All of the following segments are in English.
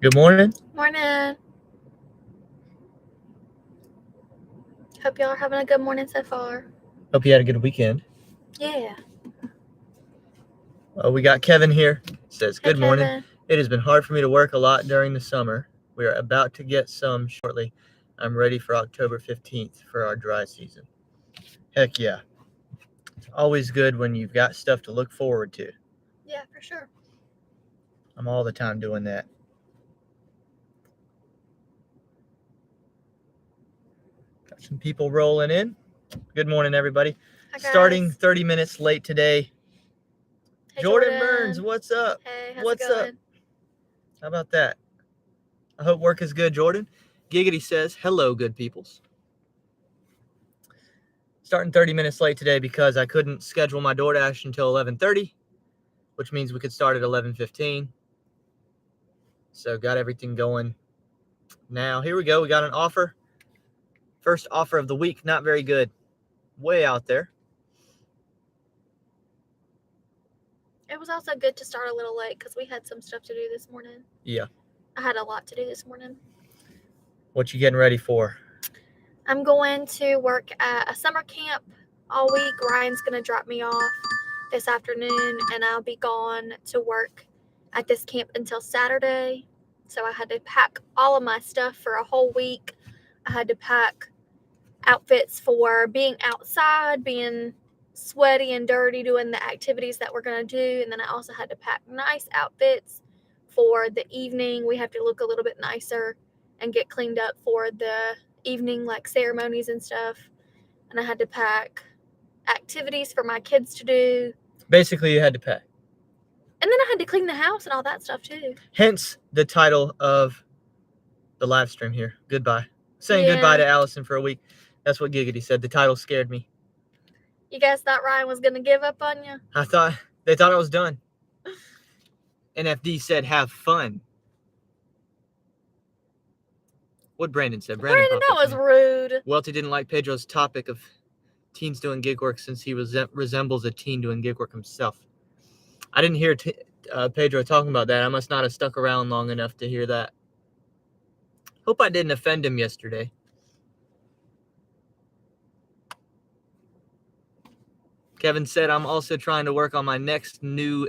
Good morning. Morning. Hope y'all are having a good morning so far. Hope you had a good weekend. Yeah. We got Kevin here. Says, Hey, good morning. Kevin. It has been hard for me to work a lot during the summer. We are about to get some shortly. I'm ready for October 15th for our dry season. Heck yeah. It's always good when you've got stuff to look forward to. Yeah, for sure. I'm all the time doing that. Got some people rolling in. Good morning, everybody. Hi, guys. Starting 30 minutes late today. Hey, Jordan Burns, what's up? Hey, how's What's it going? up? How about that? I hope work is good, Jordan. Giggity says, hello, good peoples. Starting 30 minutes late today because I couldn't schedule my DoorDash until 11:30, which means we could start at 11:15. So got everything going now. Here we go. We got an offer. First offer of the week. Not very good. Way out there. It was also good to start a little late because we had some stuff to do this morning. Yeah. I had a lot to do this morning. What you getting ready for? I'm going to work at a summer camp all week. Ryan's going to drop me off this afternoon, and I'll be gone to work at this camp until Saturday. So I had to pack all of my stuff for a whole week. I had to pack outfits for being outside, being sweaty and dirty, doing the activities that we're going to do. And then I also had to pack nice outfits for the evening. We have to look a little bit nicer and get cleaned up for the evening, like ceremonies and stuff. And I had to pack activities for my kids to do. Basically, you had to pack. And then I had to clean the house and all that stuff too. Hence the title of the live stream here. Goodbye. Saying goodbye to Allison for a week. That's what Giggity said. The title scared me. You guys thought Ryan was going to give up on you? They thought I was done. NFD said, have fun. What Brandon said. Brandon, that was rude. Welty didn't like Pedro's topic of teens doing gig work since he resembles a teen doing gig work himself. I didn't hear Pedro talking about that. I must not have stuck around long enough to hear that. Hope I didn't offend him yesterday. Kevin said, I'm also trying to work on my next new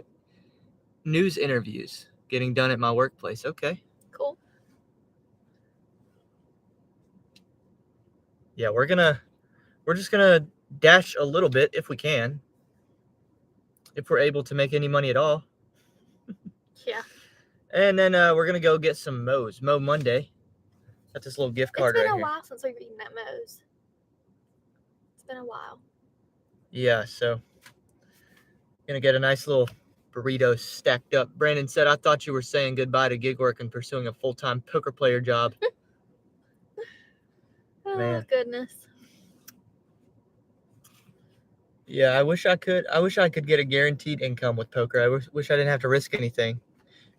news interviews getting done at my workplace. Okay. Cool. Yeah, we're just gonna dash a little bit if we can. If we're able to make any money at all. Yeah. And then we're gonna go get some Moe's. Moe Monday. Got this little gift card right here. It's been a while since we've eaten at Moe's. It's been a while. Yeah, so gonna get a nice little burrito stacked up. Brandon said, I thought you were saying goodbye to gig work and pursuing a full-time poker player job. Oh, man. Goodness. Yeah, I wish I could get a guaranteed income with poker. I wish I didn't have to risk anything.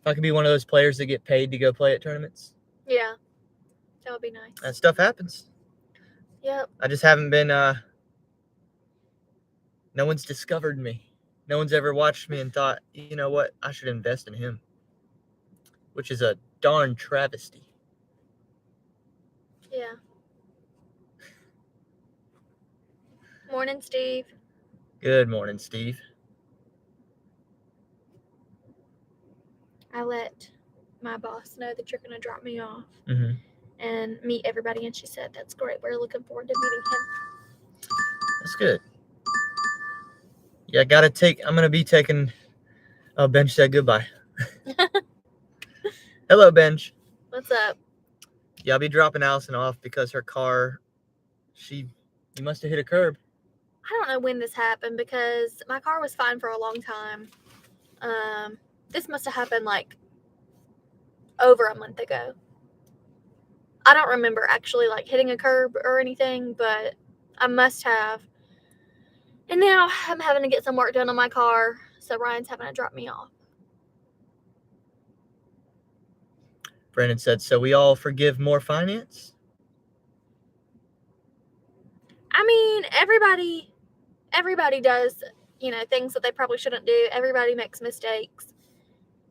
If I could be one of those players that get paid to go play at tournaments. Yeah, that would be nice. That stuff happens. Yep. I just haven't been, no one's discovered me. No one's ever watched me and thought, you know what, I should invest in him. Which is a darn travesty. Yeah. Morning, Steve. Good morning, Steve. I let my boss know that you're going to drop me off and meet everybody, and she said, that's great. We're looking forward to meeting him. That's good. Yeah, I'm going to be taking, oh, Benj said goodbye. Hello, Benj. What's up? Yeah, I'll be dropping Allison off because her car, you must have hit a curb. I don't know when this happened because my car was fine for a long time. This must have happened like over a month ago. I don't remember actually like hitting a curb or anything, but I must have. And now I'm having to get some work done on my car, so Ryan's having to drop me off. Brandon said, so we all forgive more finance? I mean, everybody does, things that they probably shouldn't do. Everybody makes mistakes.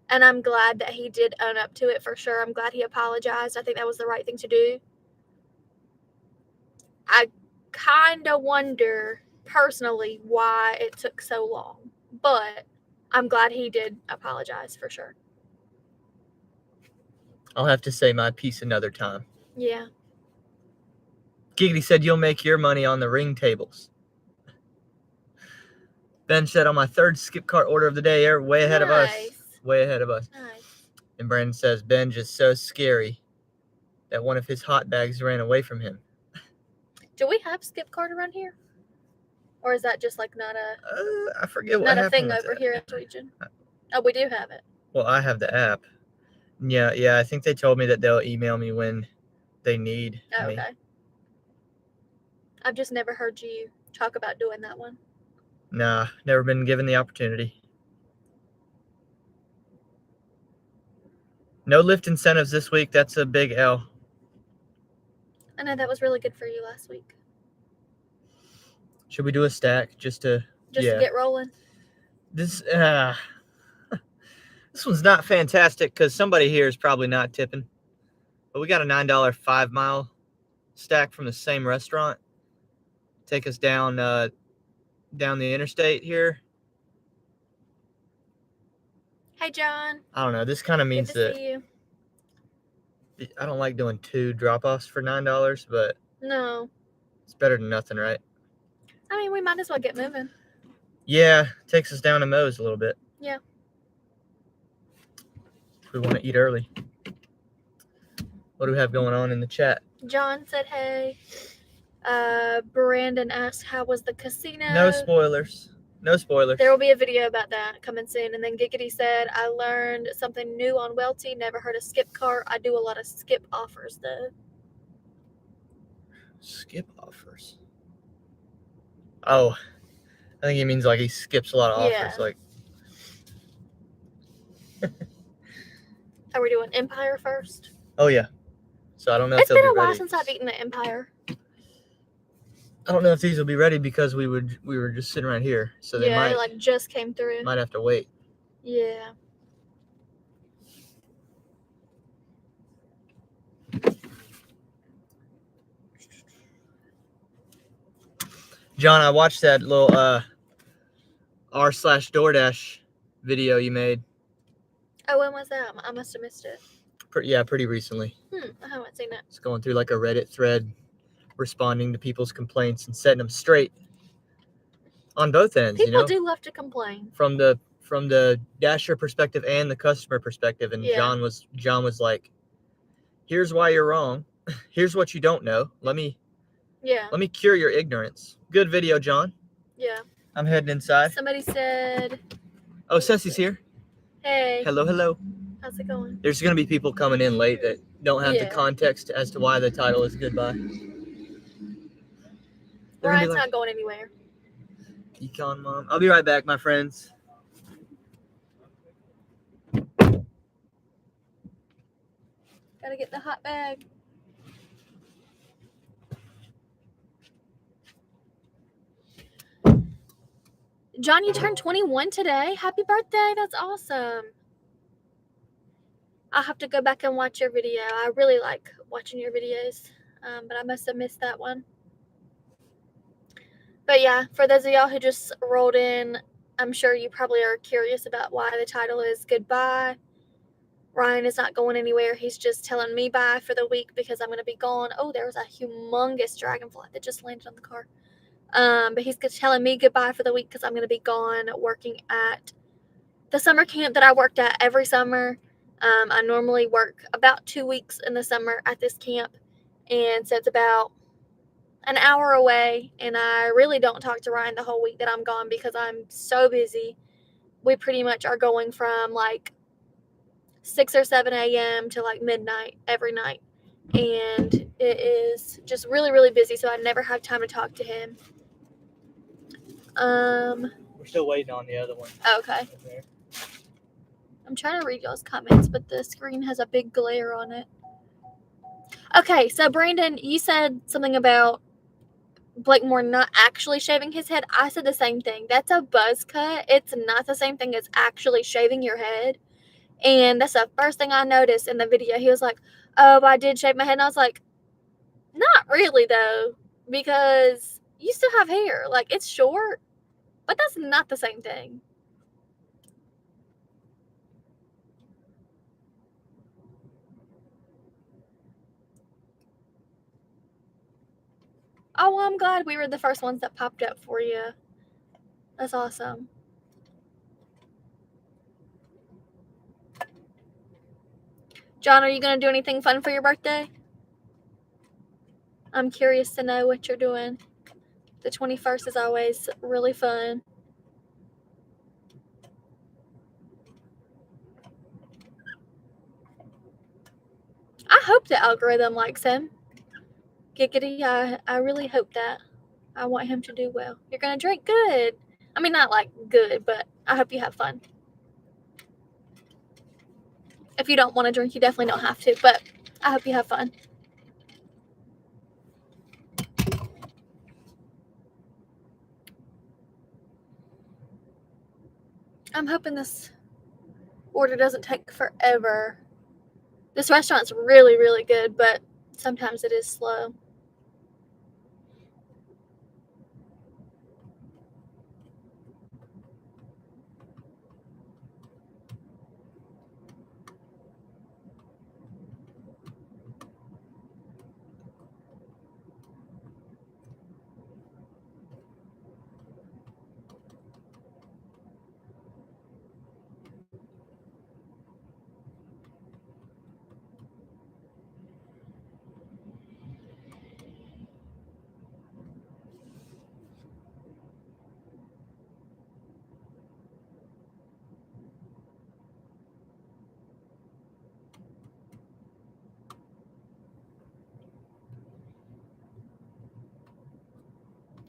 And I'm glad that he did own up to it for sure. I'm glad he apologized. I think that was the right thing to do. I kind of wonder personally why it took so long, but I'm glad he did apologize for sure. I'll have to say my piece another time. Yeah. Giggity said you'll make your money on the ring tables. Ben said on my third skip cart order of the day, you're way ahead of us. Way ahead of us. Nice. And Brandon says Ben just so scary that one of his hot bags ran away from him. Do we have skip cart around here? Or is that just like not a I forget what not a happened thing with over that. here in this region? Oh, we do have it. Well, I have the app. Yeah, I think they told me that they'll email me when they need Oh, me. okay. I've just never heard you talk about doing that one. Nah, never been given the opportunity. No lift incentives this week. That's a big L. I know that was really good for you last week. Should we do a stack just to to get rolling? This one's not fantastic because somebody here is probably not tipping. But we got a $9 5-mile stack from the same restaurant. Take us down the interstate here. Hey, John. I don't know. This kind of means Good to see you. I don't like doing 2 drop-offs for $9, but no, it's better than nothing, right? I mean, we might as well get moving. Yeah, takes us down to Moe's a little bit. Yeah. We want to eat early. What do we have going on in the chat? John said, hey. Brandon asked, how was the casino? No spoilers. No spoilers. There will be a video about that coming soon. And then Giggity said, I learned something new on Welty. Never heard of skip cart. I do a lot of skip offers, though. Skip offers? Oh, I think he means like he skips a lot of offers. Like, are we doing Empire first? Oh, yeah. So I don't know it's if they'll been be a while ready. Since I've eaten the Empire. I don't know if these will be ready because we were just sitting right here. So they might like just came through. Might have to wait. Yeah. John, I watched that little r/DoorDash video you made. Oh, when was that? I must have missed it. Pretty recently. I haven't seen it. It's going through like a Reddit thread, responding to people's complaints and setting them straight on both ends. People do love to complain. From the Dasher perspective and the customer perspective. And Yeah. John was like, here's why you're wrong. Here's what you don't know. Let me cure your ignorance. Good video, John. Yeah. I'm heading inside. Somebody said, oh, Ceci's here. Hey. Hello. How's it going? There's going to be people coming in late that don't have the context as to why the title is Goodbye. Ryan's not going anywhere. Econ Mom. I'll be right back, my friends. Gotta get the hot bag. John, you turned 21 today. Happy birthday. That's awesome. I'll have to go back and watch your video. I really like watching your videos, but I must have missed that one. But yeah, for those of y'all who just rolled in, I'm sure you probably are curious about why the title is Goodbye. Ryan is not going anywhere. He's just telling me bye for the week because I'm going to be gone. Oh, there was a humongous dragonfly that just landed on the car. But he's telling me goodbye for the week because I'm going to be gone working at the summer camp that I worked at every summer. I normally work about 2 weeks in the summer at this camp. And so it's about an hour away. And I really don't talk to Ryan the whole week that I'm gone because I'm so busy. We pretty much are going from like 6 or 7 a.m. to like midnight every night. And it is just really, really busy. So I never have time to talk to him. We're still waiting on the other one. Okay. I'm trying to read y'all's comments, but the screen has a big glare on it. Okay, so Brandon, you said something about Blakemore not actually shaving his head. I said the same thing. That's a buzz cut. It's not the same thing as actually shaving your head. And that's the first thing I noticed in the video. He was like, oh, I did shave my head. And I was like, not really, though, because you still have hair. Like, it's short, but that's not the same thing. Oh, well, I'm glad we were the first ones that popped up for you. That's awesome. John, are you going to do anything fun for your birthday? I'm curious to know what you're doing. The 21st is always really fun. I hope the algorithm likes him. Giggity, I really hope that. I want him to do well. You're going to drink? Good. I mean, not like good, but I hope you have fun. If you don't want to drink, you definitely don't have to, but I hope you have fun. I'm hoping this order doesn't take forever. This restaurant's really, really good, but sometimes it is slow.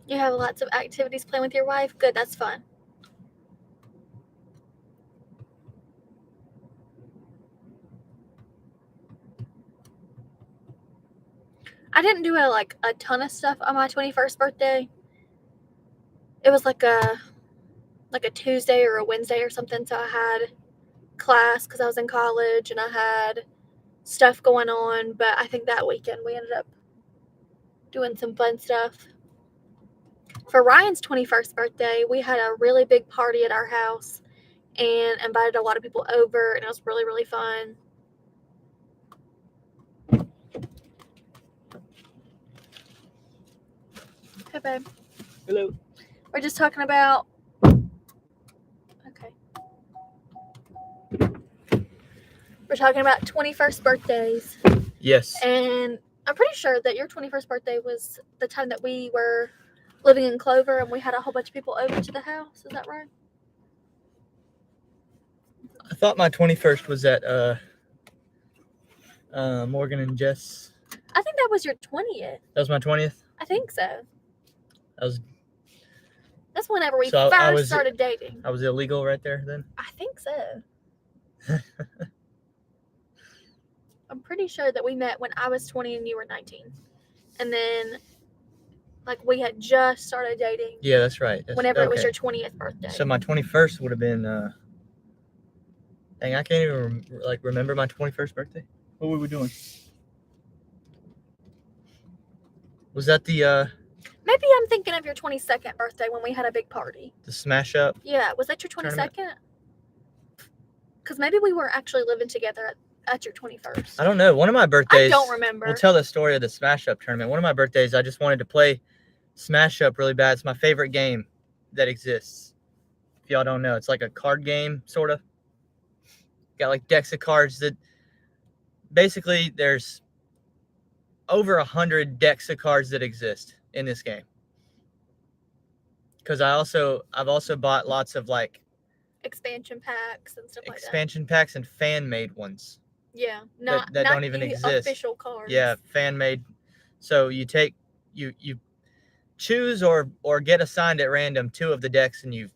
You have lots of activities playing with your wife? Good, that's fun. I didn't do a ton of stuff on my 21st birthday. It was like a Tuesday or a Wednesday or something, so I had class because I was in college and I had stuff going on, but I think that weekend we ended up doing some fun stuff. For Ryan's 21st birthday, we had a really big party at our house and invited a lot of people over, and it was really, really fun. Hey, babe. Hello. We're just talking about... Okay. We're talking about 21st birthdays. Yes. And I'm pretty sure that your 21st birthday was the time that we were living in Clover and we had a whole bunch of people over to the house. Is that right? I thought my 21st was at Morgan and Jess. I think that was your 20th. That was my 20th? I think so. That's whenever we So first started dating. I was illegal right there then? I think so. I'm pretty sure that we met when I was 20 and you were 19. And then, we had just started dating. Yeah, that's right. Whenever it was your 20th birthday. So my 21st would have been, dang, I can't even, remember my 21st birthday. What were we doing? Was that the, Maybe I'm thinking of your 22nd birthday when we had a big party. the smash up? Yeah, was that your 22nd? Because maybe we were actually living together at your 21st. I don't know. One of my birthdays. I don't remember. We'll tell the story of the smash up tournament. One of my birthdays, I just wanted to play smash up really bad. It's my favorite game that exists. If y'all don't know, it's like a card game, sort of. Got decks of cards that basically there's over 100 decks of cards that exist in this game. Because I've also bought lots of expansion packs and stuff like that. Expansion packs and fan made ones. Yeah, that not don't even exist. Official cards. Yeah, fan made. So you take you choose or get assigned at random 2 of the decks and you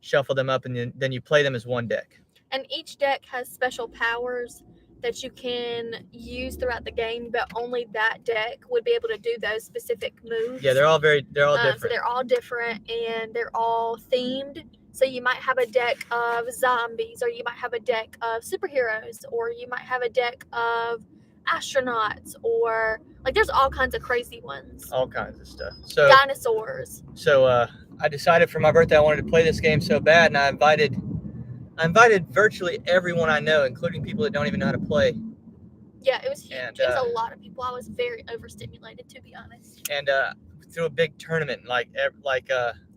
shuffle them up and then you play them as one deck. And each deck has special powers that you can use throughout the game, but only that deck would be able to do those specific moves. Yeah, they're all different. So they're all different and they're all themed So you might have a deck of zombies, or you might have a deck of superheroes, or you might have a deck of astronauts, or like there's all kinds of crazy ones. All kinds of stuff. So Dinosaurs. I decided for my birthday I wanted to play this game so bad, and I invited virtually everyone I know, including people that don't even know how to play. Yeah, it was huge. And, it was a lot of people. I was very overstimulated, to be honest. And through a big tournament,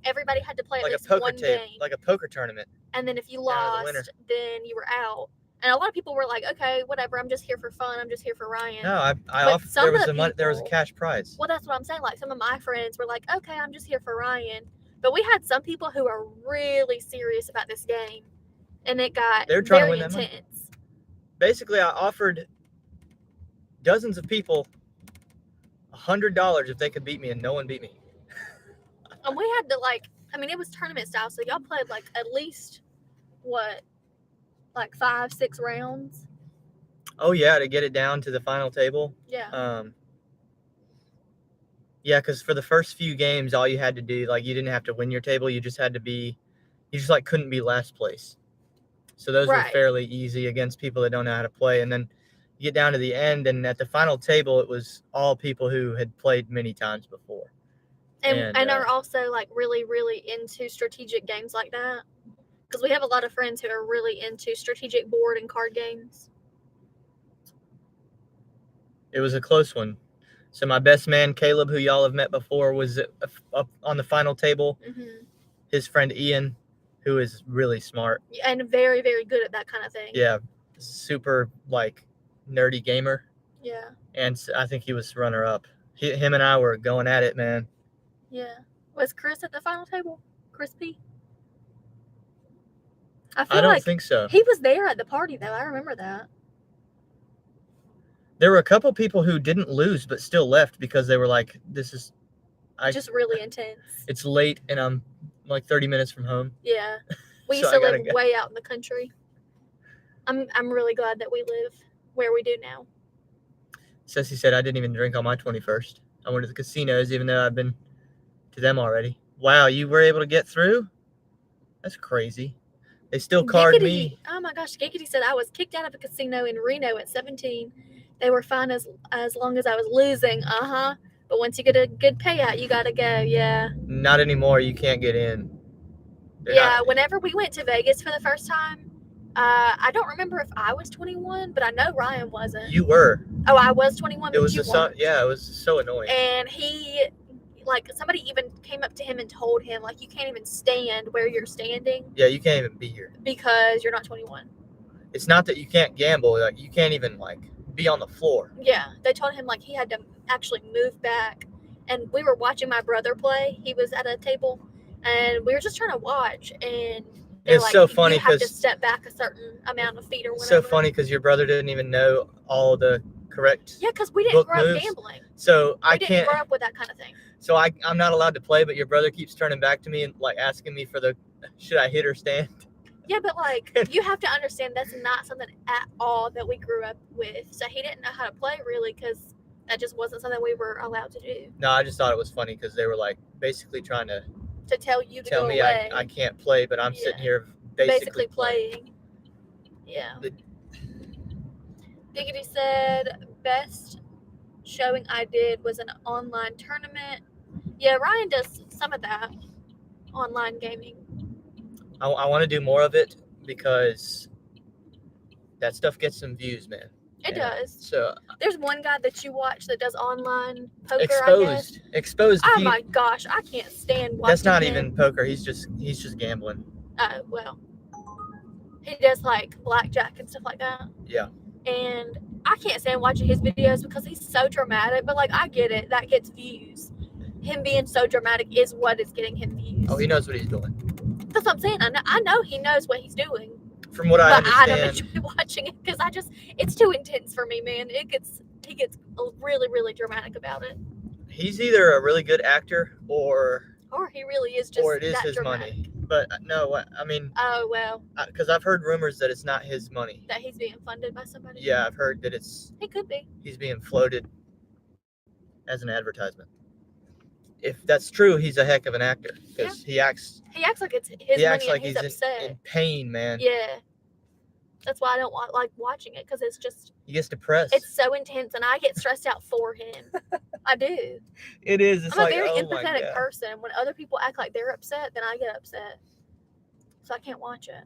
everybody had to play at like least a poker one game, game. like a poker tournament. And then if you Down to the winner. lost, then you were out. And a lot of people were like, okay, whatever, I'm just here for fun. I'm just here for Ryan. No, I But offered, some there of the was a people- cash prize. Well, that's what I'm saying. Like, some of my friends were like, okay, I'm just here for Ryan. But we had some people who are really serious about this game. And it got They were trying to very win that money. intense. Basically, I offered dozens of people $100 if they could beat me, and no one beat me. And we had to, like, I mean, it was tournament style, so y'all played, like, at least, what, like 5-6 rounds? Oh yeah, to get it down to the final table. Yeah. Yeah, because for the first few games, all you had to do, like, you didn't have to win your table. You just had to be, you just like couldn't be last place. So those were Right. fairly easy against people that don't know how to play. And then you get down to the end, and at the final table, it was all people who had played many times before. And are also, like, really, really into strategic games like that. Because we have a lot of friends who are really into strategic board and card games. It was a close one. So my best man, Caleb, who y'all have met before, was up on the final table. Mm-hmm. His friend Ian, who is really smart. And very, very good at that kind of thing. Yeah, super, like, nerdy gamer. Yeah. And I think he was runner-up. Him and I were going at it, man. Yeah. Was Chris at the final table? Chris P? I I don't like think so. he was there at the party, though. I remember that. There were a couple people who didn't lose but still left because they were like, "This is just really intense." It's late and I'm like 30 minutes from home." Yeah, we So used to I gotta live go. way out in the country. I'm really glad that we live where we do now. Ceci said I didn't even drink on my 21st. I went to the casinos even though I've been to them already. Wow, you were able to get through? That's crazy. They still card me. Oh my gosh, Giggity said I was kicked out of a casino in Reno at 17. They were fine as long as I was losing. But once you get a good payout, you gotta go. Yeah. Not anymore. You can't get in. Whenever we went to Vegas for the first time, I don't remember if I was 21, but I know Ryan wasn't. You were. Oh, I was 21. It was you weren't. Yeah, it was so annoying. And he, like, somebody even came up to him and told him, like, you can't even stand where you're standing. Yeah, you can't even be here because you're not 21. It's not that you can't gamble. Like, you can't even, like, be on the floor. Yeah, they told him, like, he had to actually move back. And we were watching my brother play. He was at a table, and we were just trying to watch. And it's like, so funny you have to because step back a certain amount of feet or whatever. So funny because your brother didn't even know all the correct. Yeah, because we didn't grow moves. up gambling. So we didn't grow up with that kind of thing. So I'm not allowed to play, but your brother keeps turning back to me and, like, asking me for should I hit or stand? Yeah, but, like, you have to understand that's not something at all that we grew up with. So he didn't know how to play, really, because that just wasn't something we were allowed to do. No, I just thought it was funny because they were, like, basically trying to tell you to tell go me away. I can't play, but I'm sitting here basically playing. Yeah. Diggity said, best showing I did was an online tournament. Yeah, Ryan does some of that online gaming. I want to do more of it because that stuff gets some views, man. It does. So there's one guy that you watch that does online poker. Exposed. Oh my gosh, I can't stand watching. That's not even poker. He's just gambling. Oh well. He does, like, blackjack and stuff like that. Yeah. And I can't stand watching his videos because he's so dramatic. But, like, I get it. That gets views. Him being so dramatic is what is getting him views. Oh, he knows what he's doing. That's what I'm saying. I know he knows what he's doing. From what I understand. But I don't enjoy watching it because it's too intense for me, man. He gets really, really dramatic about it. He's either a really good actor or he really is just. Or it is that his dramatic. money. But no, I mean. Oh well. Because I've heard rumors that it's not his money. That he's being funded by somebody. Yeah, I've heard that He could be. He's being floated as an advertisement. if that's true, he's a heck of an actor because he acts like it's his money and he's in upset. pain, man. Yeah. That's why I don't like watching it, because it's just, He gets depressed. it's so intense, and I get stressed out for him. I do. It is. It's I'm like, a very oh empathetic person. When other people act like they're upset, then I get upset. So I can't watch it.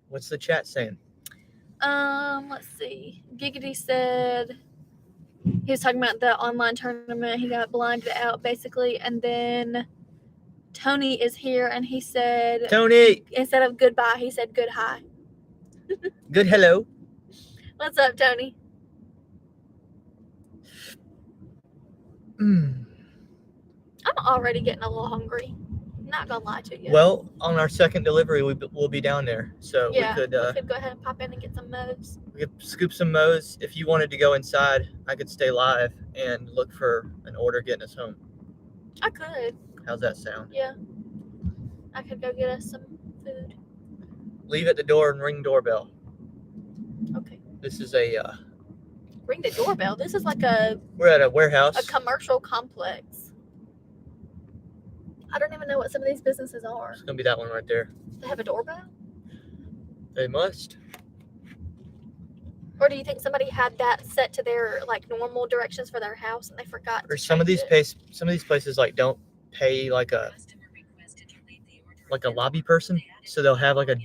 What's the chat saying? Let's see. Giggity said he was talking about the online tournament. He got blinded out, basically. And then Tony is here, and he said, Tony, instead of goodbye, he said good hi. good hello. What's up, Tony? Mm. I'm already getting a little hungry. I'm not gonna lie to you. Well, on our second delivery, we'll be down there, so yeah, we could go ahead and pop in and get some mo's. We could scoop some mo's. If you wanted to go inside, I could stay live and look for an order getting us home. I could. How's that sound? Yeah. I could go get us some food. Leave at the door and ring doorbell. Okay. This is a ring the doorbell. This is like we're at a warehouse. A commercial complex. I don't even know what some of these businesses are. It's gonna be that one right there. They have a doorbell? They must. Or do you think somebody had that set to their like normal directions for their house and they forgot? Or some of these places like don't pay like a lobby person, so they'll have like a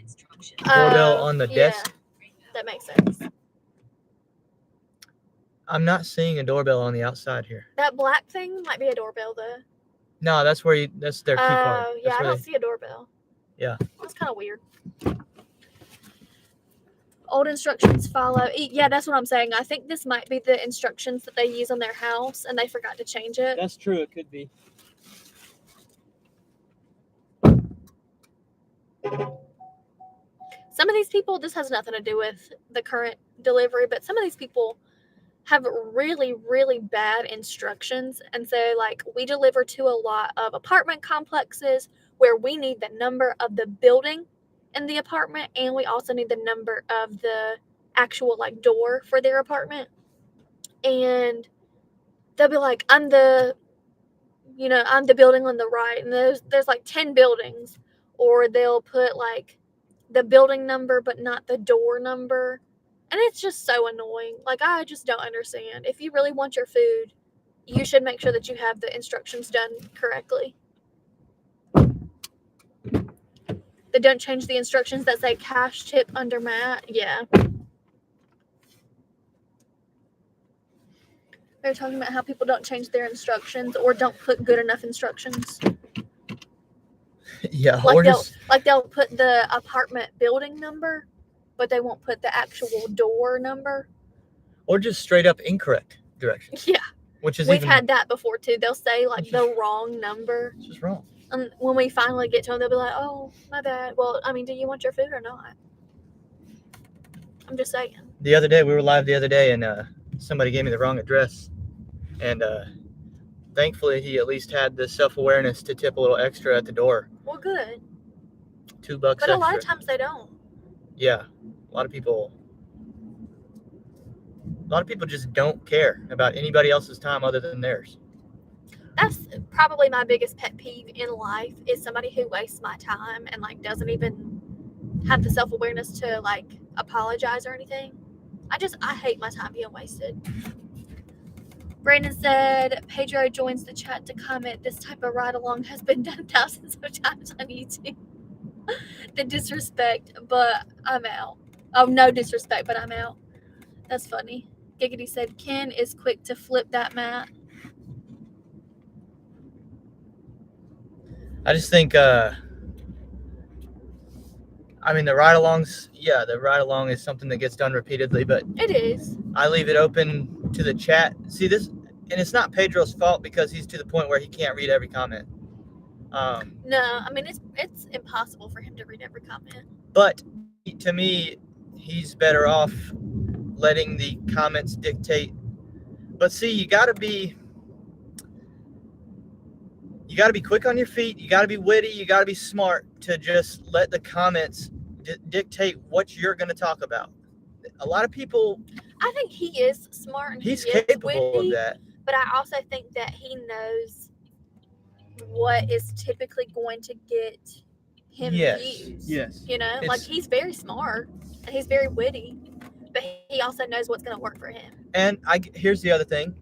doorbell on the desk. That makes sense. I'm not seeing a doorbell on the outside here. That black thing might be a doorbell though. No, that's their key card. Oh, yeah, I don't see a doorbell. Yeah. That's kind of weird. Old instructions follow. Yeah, that's what I'm saying. I think this might be the instructions that they use on their house and they forgot to change it. That's true. It could be. Some of these people, this has nothing to do with the current delivery, but some of these people have really, really bad instructions. And so, like, we deliver to a lot of apartment complexes where we need the number of the building in the apartment, and we also need the number of the actual, like, door for their apartment. And they'll be like, I'm the building on the right, and there's like 10 buildings. Or they'll put, like, the building number but not the door number. And it's just so annoying. Like, I just don't understand. If you really want your food, you should make sure that you have the instructions done correctly. They don't change the instructions that say cash tip under mat. Yeah. They're talking about how people don't change their instructions or don't put good enough instructions. Yeah. They'll put the apartment building number, but they won't put the actual door number. Or just straight up incorrect directions. Yeah. We've had that before too. They'll say like the wrong number. It's just wrong. And when we finally get to them, they'll be like, "Oh, my bad." Well, I mean, do you want your food or not? I'm just saying. We were live the other day, and somebody gave me the wrong address, and thankfully he at least had the self-awareness to tip a little extra at the door. Well, good. $2 but extra. A lot of times they don't. Yeah, a lot of people just don't care about anybody else's time other than theirs. That's probably my biggest pet peeve in life, is somebody who wastes my time and like doesn't even have the self-awareness to like apologize or anything. I hate my time being wasted. Brandon said, Pedro joins the chat to comment, this type of ride-along has been done thousands of times on YouTube. The disrespect, but I'm out. Oh, no disrespect, but I'm out. That's funny. Giggity said, Ken is quick to flip that mat. I just think, the ride-along is something that gets done repeatedly, but it is. I leave it open to the chat. See this, and it's not Pedro's fault because he's to the point where he can't read every comment. No, I mean, it's impossible for him to read every comment. But to me, he's better off letting the comments dictate. But see, you got to be quick on your feet. You got to be witty. You got to be smart to just let the comments dictate what you're going to talk about. A lot of people. I think he is smart and he's capable witty, of that. But I also think that he knows what is typically going to get him views. Yes. You know, like he's very smart and he's very witty, but he also knows what's going to work for him. And here's the other thing.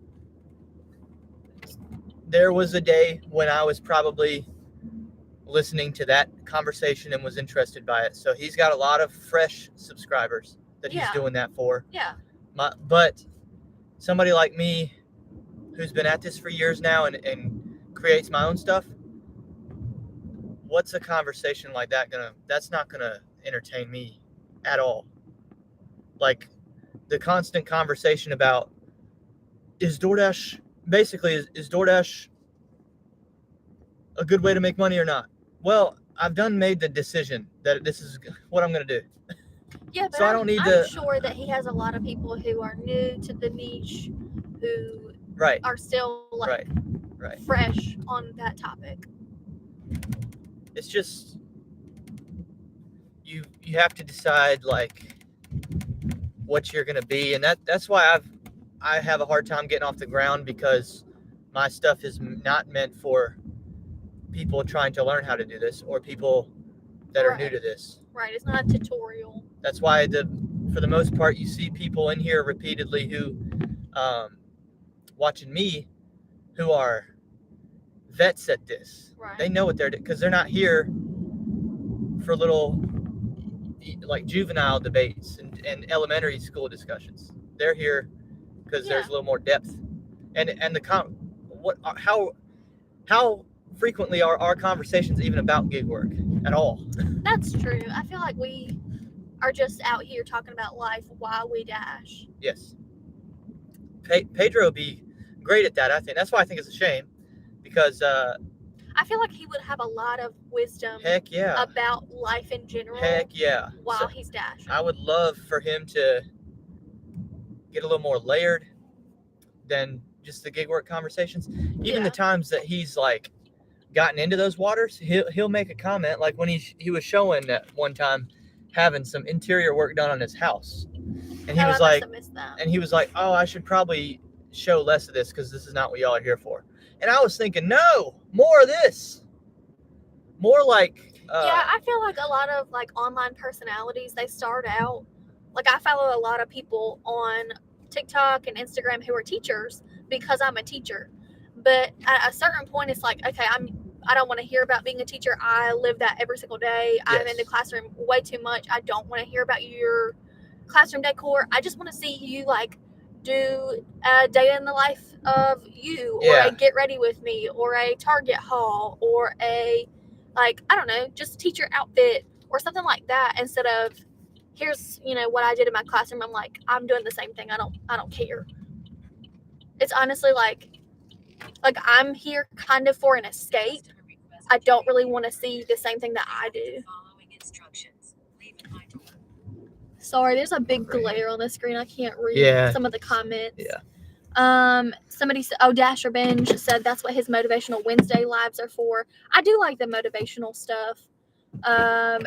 There was a day when I was probably listening to that conversation and was interested by it. So he's got a lot of fresh subscribers that he's doing that for. Yeah. But somebody like me who's been at this for years now and creates my own stuff, what's a conversation like that that's not gonna entertain me at all. Like the constant conversation about is DoorDash a good way to make money or not? Well, I've made the decision that this is what I'm gonna do. Yeah, but so I don't need I'm sure that he has a lot of people who are new to the niche who are still like fresh on that topic. It's just you have to decide like what you're gonna be, and that's why I have a hard time getting off the ground, because my stuff is not meant for people trying to learn how to do this or people that are new to this. Right, it's not a tutorial. That's why for the most part you see people in here repeatedly who watching me who are vets at this. Right. They know what they're doing because they're not here for little like juvenile debates and elementary school discussions. They're here because there's a little more depth, and how frequently are our conversations even about gig work at all? That's true. I feel like we are just out here talking about life while we dash. Yes. Pedro would be great at that, I think. That's why I think it's a shame, because I feel like he would have a lot of wisdom about life in general while he's dashing. I would love for him to get a little more layered than just the gig work conversations. Even the times that he's like gotten into those waters, he'll make a comment, like when he was showing that one time having some interior work done on his house, and he was like, oh, I should probably show less of this because this is not what y'all are here for. And I was thinking, no, more of this, more like I feel like a lot of like online personalities, they start out like, I follow a lot of people on TikTok and Instagram who are teachers because I'm a teacher. But at a certain point, it's like, okay, I don't want to hear about being a teacher. I live that every single day. I'm in the classroom way too much. I don't want to hear about your classroom decor. I just want to see you like do a day in the life of you, or a get ready with me, or a Target haul, or a like, I don't know, just teacher outfit or something like that, instead of here's, what I did in my classroom. I'm like, I'm doing the same thing. I don't care. It's honestly like I'm here kind of for an escape. I don't really want to see the same thing that I do. Sorry, there's a big glare on the screen. I can't read some of the comments. Somebody said, Dasher Binge said that's what his Motivational Wednesday lives are for. I do like the motivational stuff.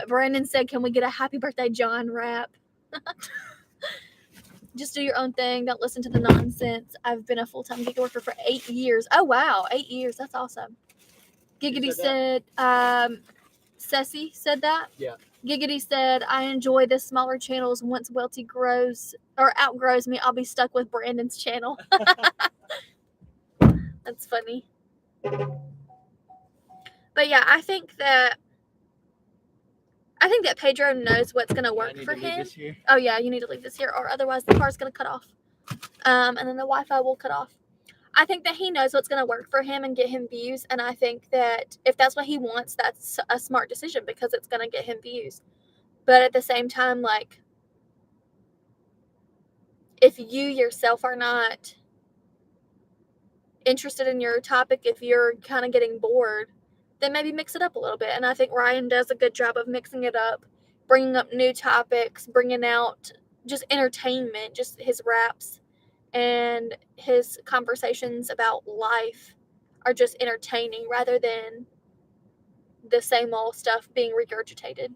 Brandon said, can we get a happy birthday John rap? Just do your own thing. Don't listen to the nonsense. I've been a full-time gig worker for 8 years. Oh, wow. 8 years. That's awesome. Giggity said, Ceci said that? Yeah. Giggity said, I enjoy the smaller channels. Once Welty grows or outgrows me, I'll be stuck with Brandon's channel. That's funny. But yeah, I think that Pedro knows what's going to work for him. Oh yeah, you need to leave this here, or otherwise the car's going to cut off. And then the Wi-Fi will cut off. I think that he knows what's going to work for him and get him views. And I think that if that's what he wants, that's a smart decision because it's going to get him views. But at the same time, like, if you yourself are not interested in your topic, if you're kind of getting bored, then maybe mix it up a little bit. And I think Ryan does a good job of mixing it up, bringing up new topics, bringing out just entertainment, just his raps and his conversations about life are just entertaining rather than the same old stuff being regurgitated.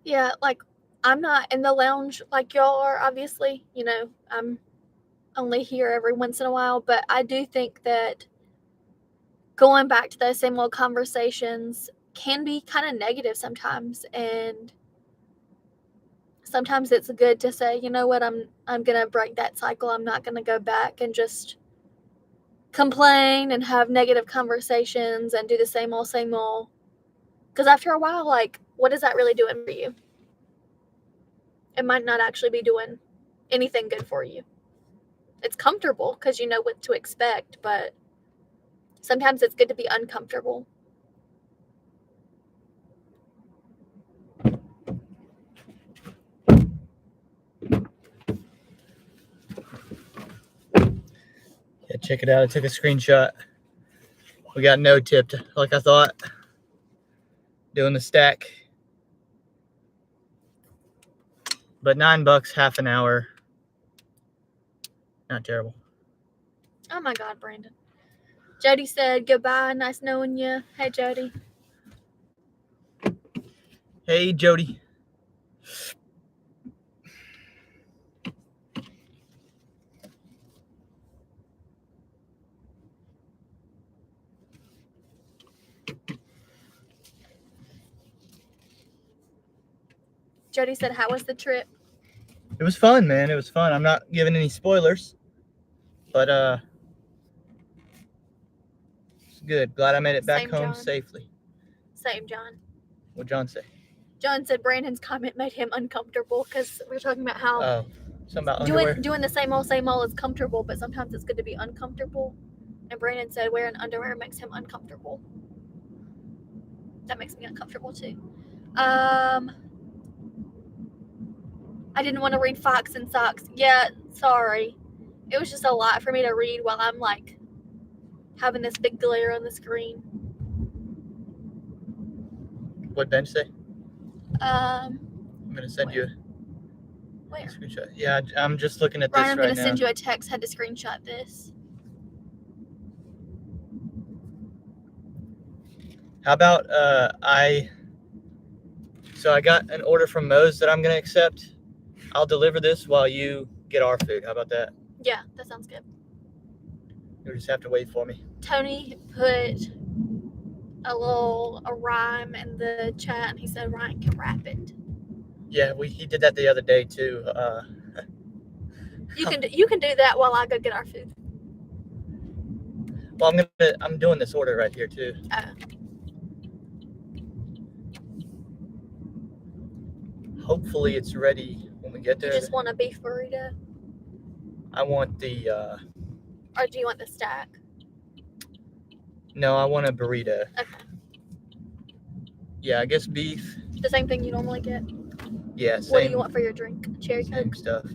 Yeah, like, I'm not in the lounge like y'all are, obviously. You know, I'm only here every once in a while, but I do think that going back to those same old conversations can be kind of negative sometimes, and sometimes it's good to say, you know what, I'm gonna break that cycle. I'm not gonna go back and just complain and have negative conversations and do the same old, same old. Because after a while, like, what is that really doing for you? It might not actually be doing anything good for you. It's comfortable because you know what to expect, but sometimes it's good to be uncomfortable. Yeah, check it out. I took a screenshot. We got no tipped like I thought. Doing the stack. But $9, half an hour. Not terrible. Oh my God, Brandon. Jody said goodbye. Nice knowing you. Hey, Jody. Hey, Jody. Jody said, how was the trip? It was fun, man. It was fun. I'm not giving any spoilers, but it's good. Glad I made it back Same, home John. safely. Same, John. What'd John say? John said Brandon's comment made him uncomfortable because we're talking about how Oh, something about underwear. doing the same old is comfortable, but sometimes it's good to be uncomfortable. And Brandon said wearing underwear makes him uncomfortable. That makes me uncomfortable too. I didn't want to read Fox and Socks. Yeah, sorry. It was just a lot for me to read while I'm like having this big glare on the screen. What'd Ben say? I'm gonna send you a where? screenshot. Yeah, I'm just looking at Brian, this I'm right gonna now. send you a text. Had to screenshot this. How about I got an order from Moe's that I'm gonna accept. I'll deliver this while you get our food. How about that? Yeah, that sounds good. You'll just have to wait for me. Tony put a rhyme in the chat, and he said Ryan can rap it. Yeah, he did that the other day too. You can do that while I go get our food. Well, I'm doing this order right here too. Hopefully it's ready when we get there. You just want a beef burrito? I want the Or do you want the stack? No, I want a burrito. Okay. Yeah, I guess beef. The same thing you normally get? Yeah, same. What do you want for your drink? Cherry same Coke? stuff.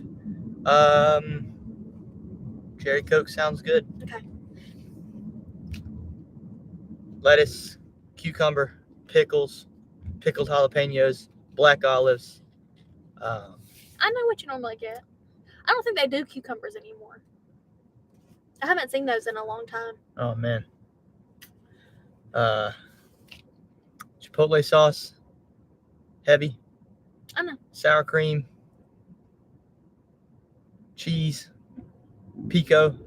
Cherry Coke sounds good. Okay. Lettuce, cucumber, pickles, pickled jalapenos, black olives. I know what you normally get. I don't think they do cucumbers anymore. I haven't seen those in a long time. Oh man. Chipotle sauce, heavy. I know. Sour cream, cheese, pico.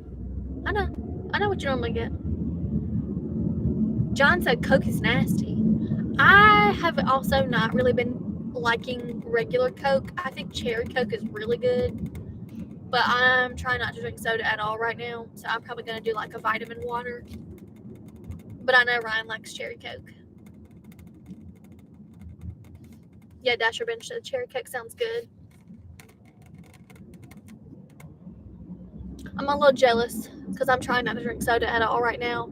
I know what you normally get. John said Coke is nasty. I have also not really been liking regular Coke. I think cherry Coke is really good. But I'm trying not to drink soda at all right now. So I'm probably going to do like a vitamin water. But I know Ryan likes cherry Coke. Yeah, Dasher Bench said cherry Coke sounds good. I'm a little jealous because I'm trying not to drink soda at all right now.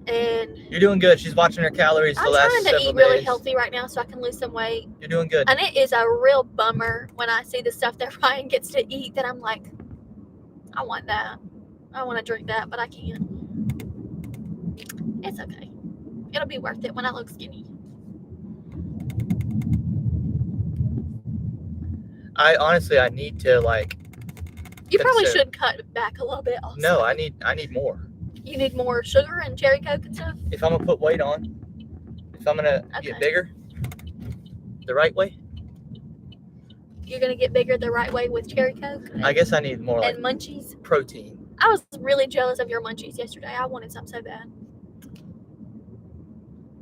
And you're doing good. She's watching her calories the last I'm trying to eat days. really healthy right now so I can lose some weight. You're doing good. And it is a real bummer when I see the stuff that Ryan gets to eat that I'm like, I want that. I want to drink that, but I can't. It's okay. It'll be worth it when I look skinny. I need to like. You probably should cut back a little bit also. No, I need more. You need more sugar and cherry Coke and stuff? If I'm gonna put weight on, if I'm gonna get bigger, the right way, You're gonna get bigger the right way with cherry Coke. I guess I need more like and munchies. protein. I was really jealous of your munchies yesterday. I wanted some so bad,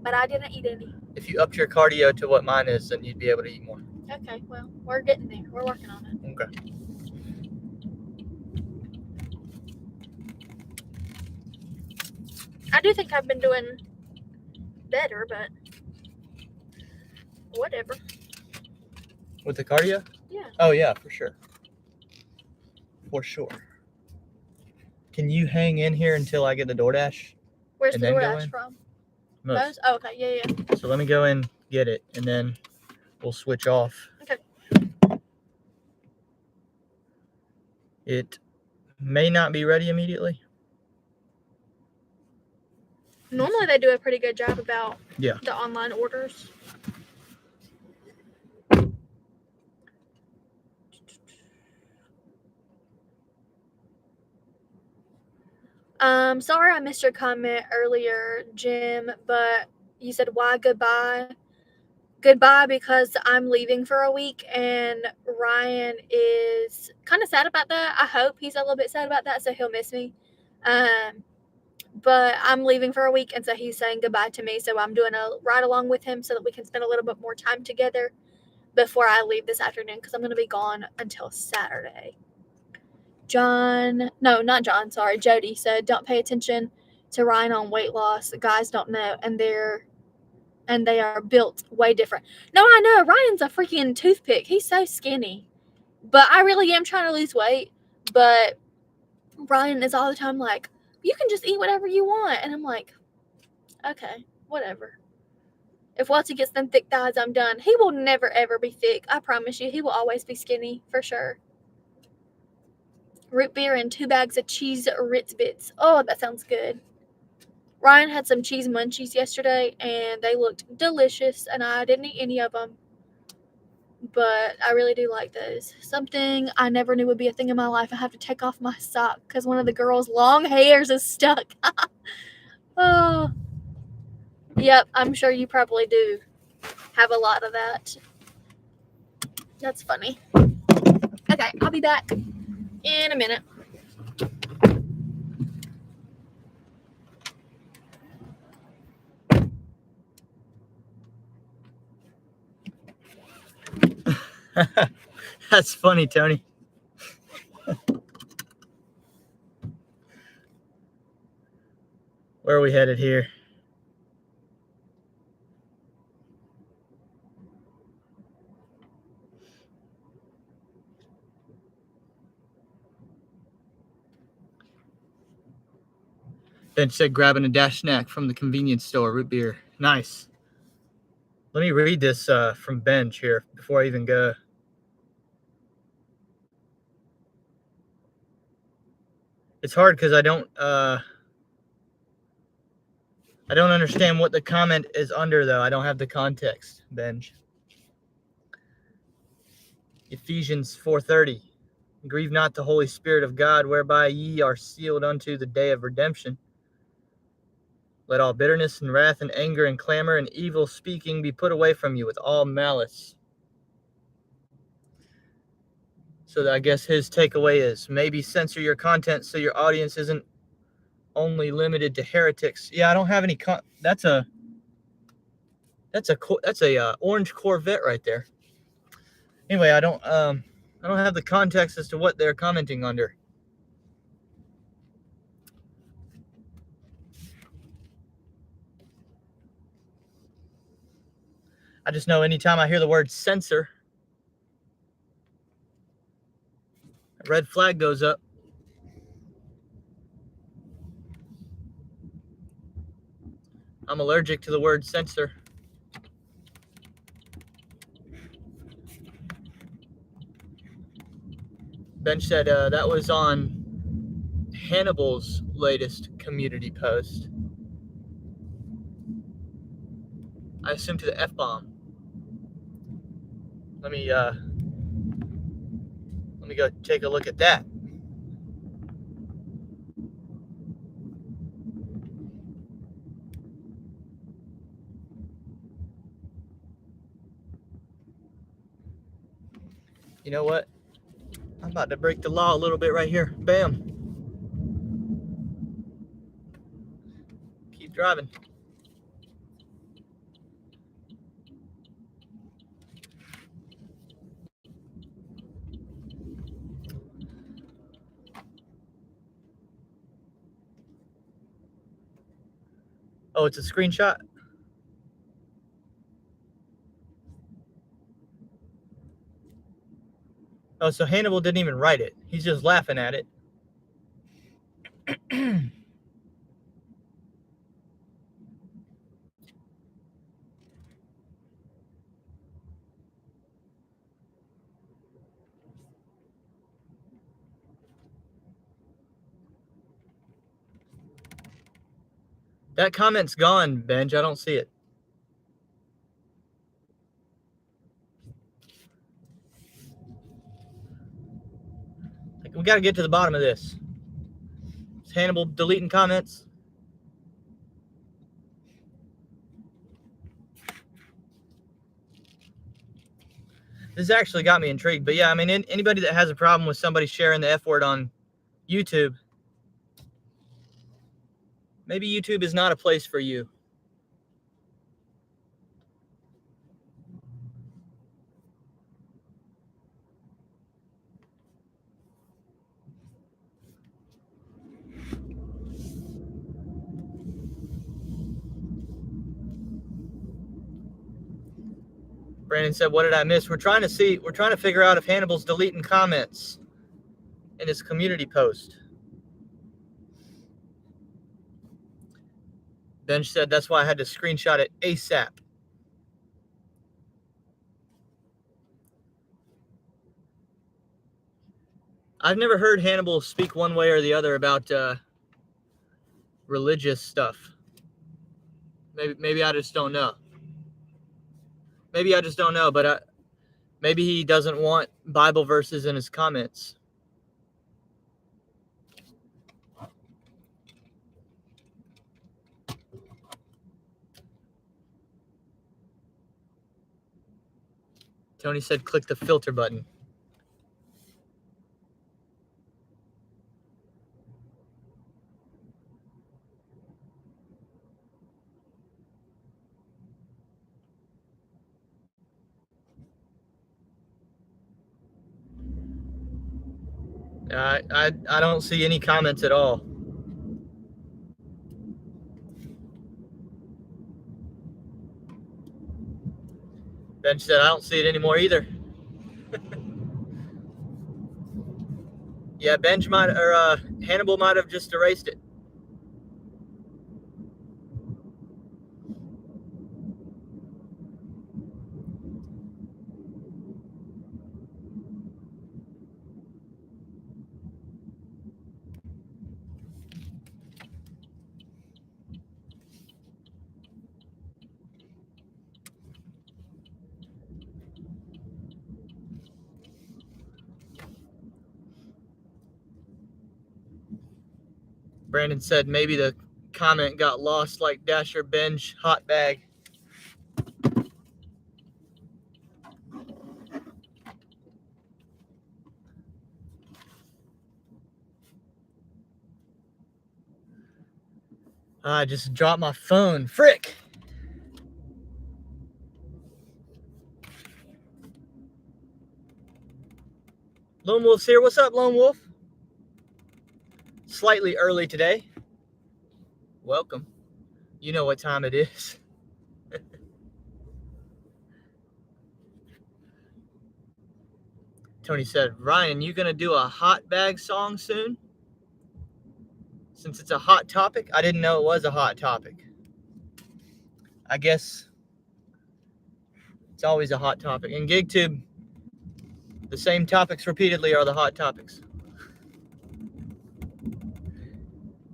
but I didn't eat any. If you upped your cardio to what mine is, then you'd be able to eat more. Okay, well, we're getting there. We're working on it. Okay. I do think I've been doing better, but whatever. With the cardio? Yeah. Oh yeah, for sure. For sure. Can you hang in here until I get the DoorDash? Where's And the then go DoorDash in? from? Most. Oh, okay. Yeah, yeah. So let me go in, get it, and then we'll switch off. Okay. It may not be ready immediately. Normally they do a pretty good job about Yeah. the online orders. Sorry I missed your comment earlier, Jim, but you said why goodbye? Goodbye because I'm leaving for a week and Ryan is kind of sad about that. I hope he's a little bit sad about that, so he'll miss me. But I'm leaving for a week, and so he's saying goodbye to me, so I'm doing a ride along with him so that we can spend a little bit more time together before I leave this afternoon, because I'm going to be gone until Saturday. Jody said, don't pay attention to Ryan on weight loss. The guys don't know, and they are built way different. No, I know. Ryan's a freaking toothpick. He's so skinny. But I really am trying to lose weight. But Ryan is all the time like, you can just eat whatever you want. And I'm like, okay, whatever. If Walter gets them thick thighs, I'm done. He will never, ever be thick. I promise you. He will always be skinny, for sure. Root beer and 2 bags of cheese Ritz Bits. Oh, that sounds good. Ryan had some cheese munchies yesterday, and they looked delicious, and I didn't eat any of them. But I really do like those. Something I never knew would be a thing in my life. I have to take off my sock because one of the girls' long hairs is stuck. Oh. Yep, I'm sure you probably do have a lot of that. That's funny. Okay, I'll be back in a minute. That's funny, Tony. Where are we headed here? Ben said grabbing a dash snack from the convenience store, root beer. Nice. Let me read this from Benj here before I even go. It's hard because I don't understand what the comment is under, though. I don't have the context, Benj. Ephesians 4:30. Grieve not the Holy Spirit of God, whereby ye are sealed unto the day of redemption. Let all bitterness and wrath and anger and clamor and evil speaking be put away from you with all malice. So I guess his takeaway is maybe censor your content so your audience isn't only limited to heretics. Yeah, I don't have any. That's a orange Corvette right there. Anyway, I don't have the context as to what they're commenting under. I just know anytime I hear the word censor, a red flag goes up. I'm allergic to the word censor. Ben said that was on Hannibal's latest community post. I assume to the F-bomb. Let me go take a look at that. You know what? I'm about to break the law a little bit right here. Bam. Keep driving. Oh, it's a screenshot? Oh, so Hannibal didn't even write it. He's just laughing at it. That comment's gone, Benj. I don't see it. Like, we got to get to the bottom of this. Is Hannibal deleting comments? This actually got me intrigued. But yeah, I mean, anybody that has a problem with somebody sharing the F word on YouTube, maybe YouTube is not a place for you. Brandon said, what did I miss? We're trying to figure out if Hannibal's deleting comments in his community post. Benj said, that's why I had to screenshot it ASAP. I've never heard Hannibal speak one way or the other about religious stuff. Maybe I just don't know. Maybe I just don't know, but maybe he doesn't want Bible verses in his comments. Tony said, click the filter button. I don't see any comments at all. Benj said, I don't see it anymore either. Yeah, Hannibal might have just erased it. Brandon said maybe the comment got lost like Dasher Benj hot bag. I just dropped my phone. Frick! Lone Wolf's here. What's up, Lone Wolf? Slightly early today. Welcome. You know what time it is. Tony said, Ryan, you gonna do a hot bag song soon? Since it's a hot topic? I didn't know it was a hot topic. I guess it's always a hot topic. In GigTube, the same topics repeatedly are the hot topics.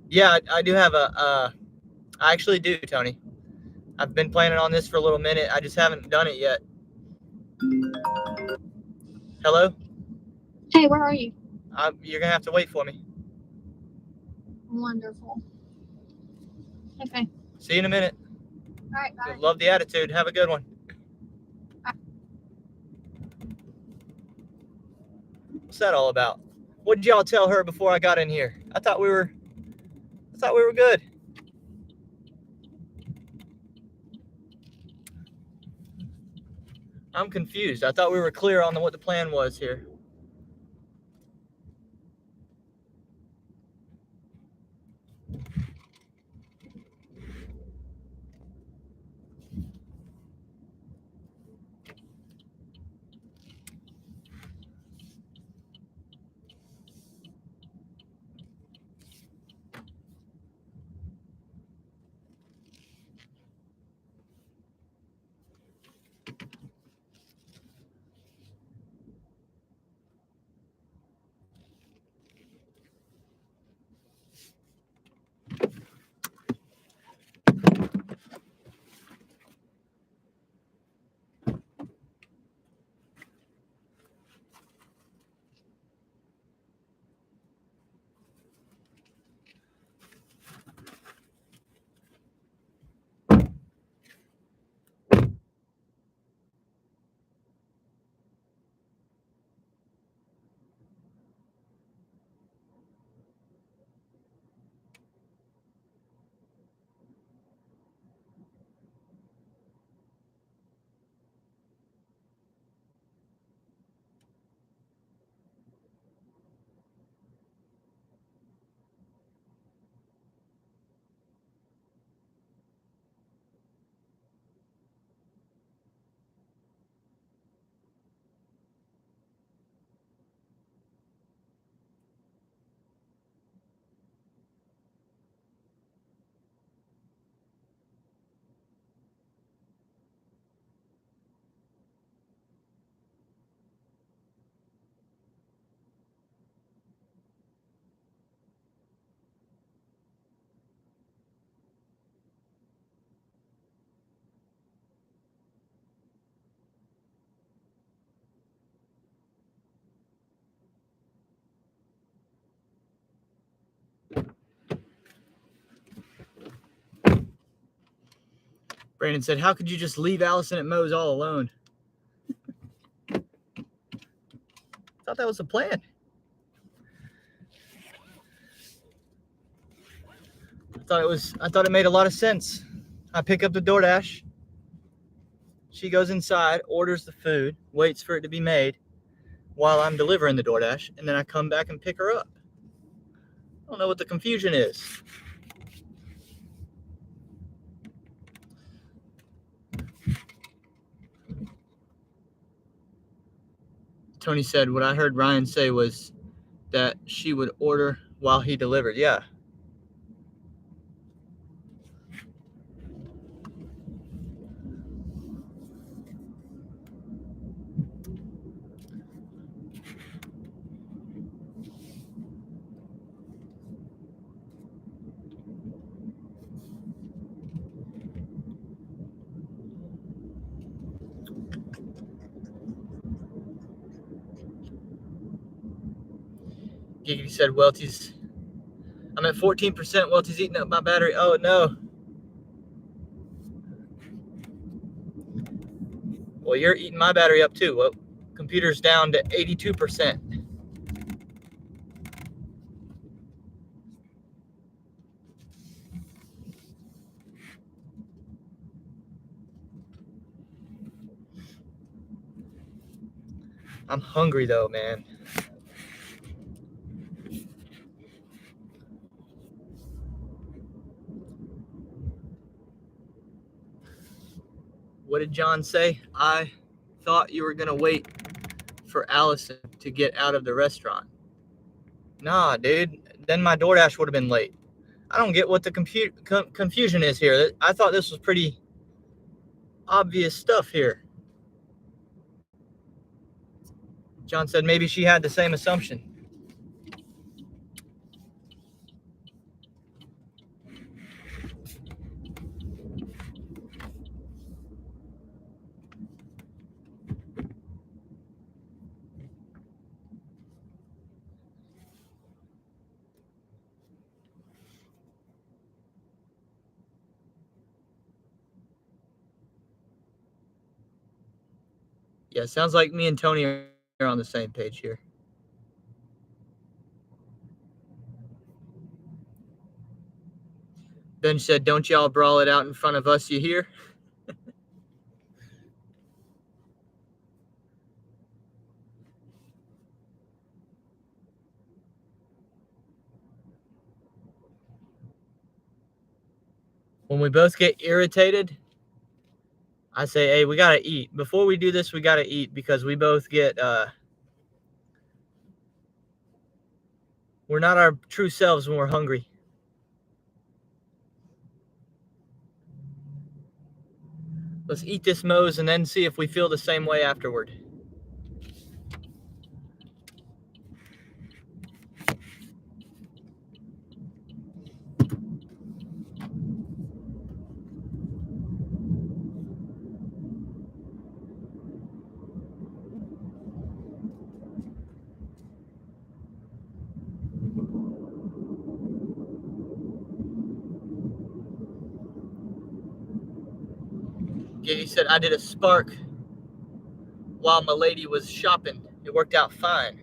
Yeah, I do have I actually do, Tony. I've been planning on this for a little minute. I just haven't done it yet. Hello? Hey, where are you? You're going to have to wait for me. Wonderful. Okay. See you in a minute. All right, bye. Love the attitude. Have a good one. Bye. What's that all about? What did y'all tell her before I got in here? I thought we were good. I'm confused. I thought we were clear on what the plan was here. Brandon said, how could you just leave Allison at Moe's all alone? I thought that was the plan. I thought it made a lot of sense. I pick up the DoorDash. She goes inside, orders the food, waits for it to be made while I'm delivering the DoorDash, and then I come back and pick her up. I don't know what the confusion is. Tony said, what I heard Ryan say was that she would order while he delivered. Yeah. Giggity said, Welty's, I'm at 14%. Welty's eating up my battery. Oh, no. Well, you're eating my battery up, too. Well, computer's down to 82%. I'm hungry, though, man. What did John say? I thought you were going to wait for Allison to get out of the restaurant. Nah, dude. Then my DoorDash would have been late. I don't get what the confusion is here. I thought this was pretty obvious stuff here. John said maybe she had the same assumption. Yeah, sounds like me and Tony are on the same page here. Ben said, don't y'all brawl it out in front of us, you hear? When we both get irritated, I say, hey, we got to eat. Before we do this, we got to eat because we both get, we're not our true selves when we're hungry. Let's eat this Moe's and then see if we feel the same way afterward. Yeah, he said, I did a spark while my lady was shopping. It worked out fine.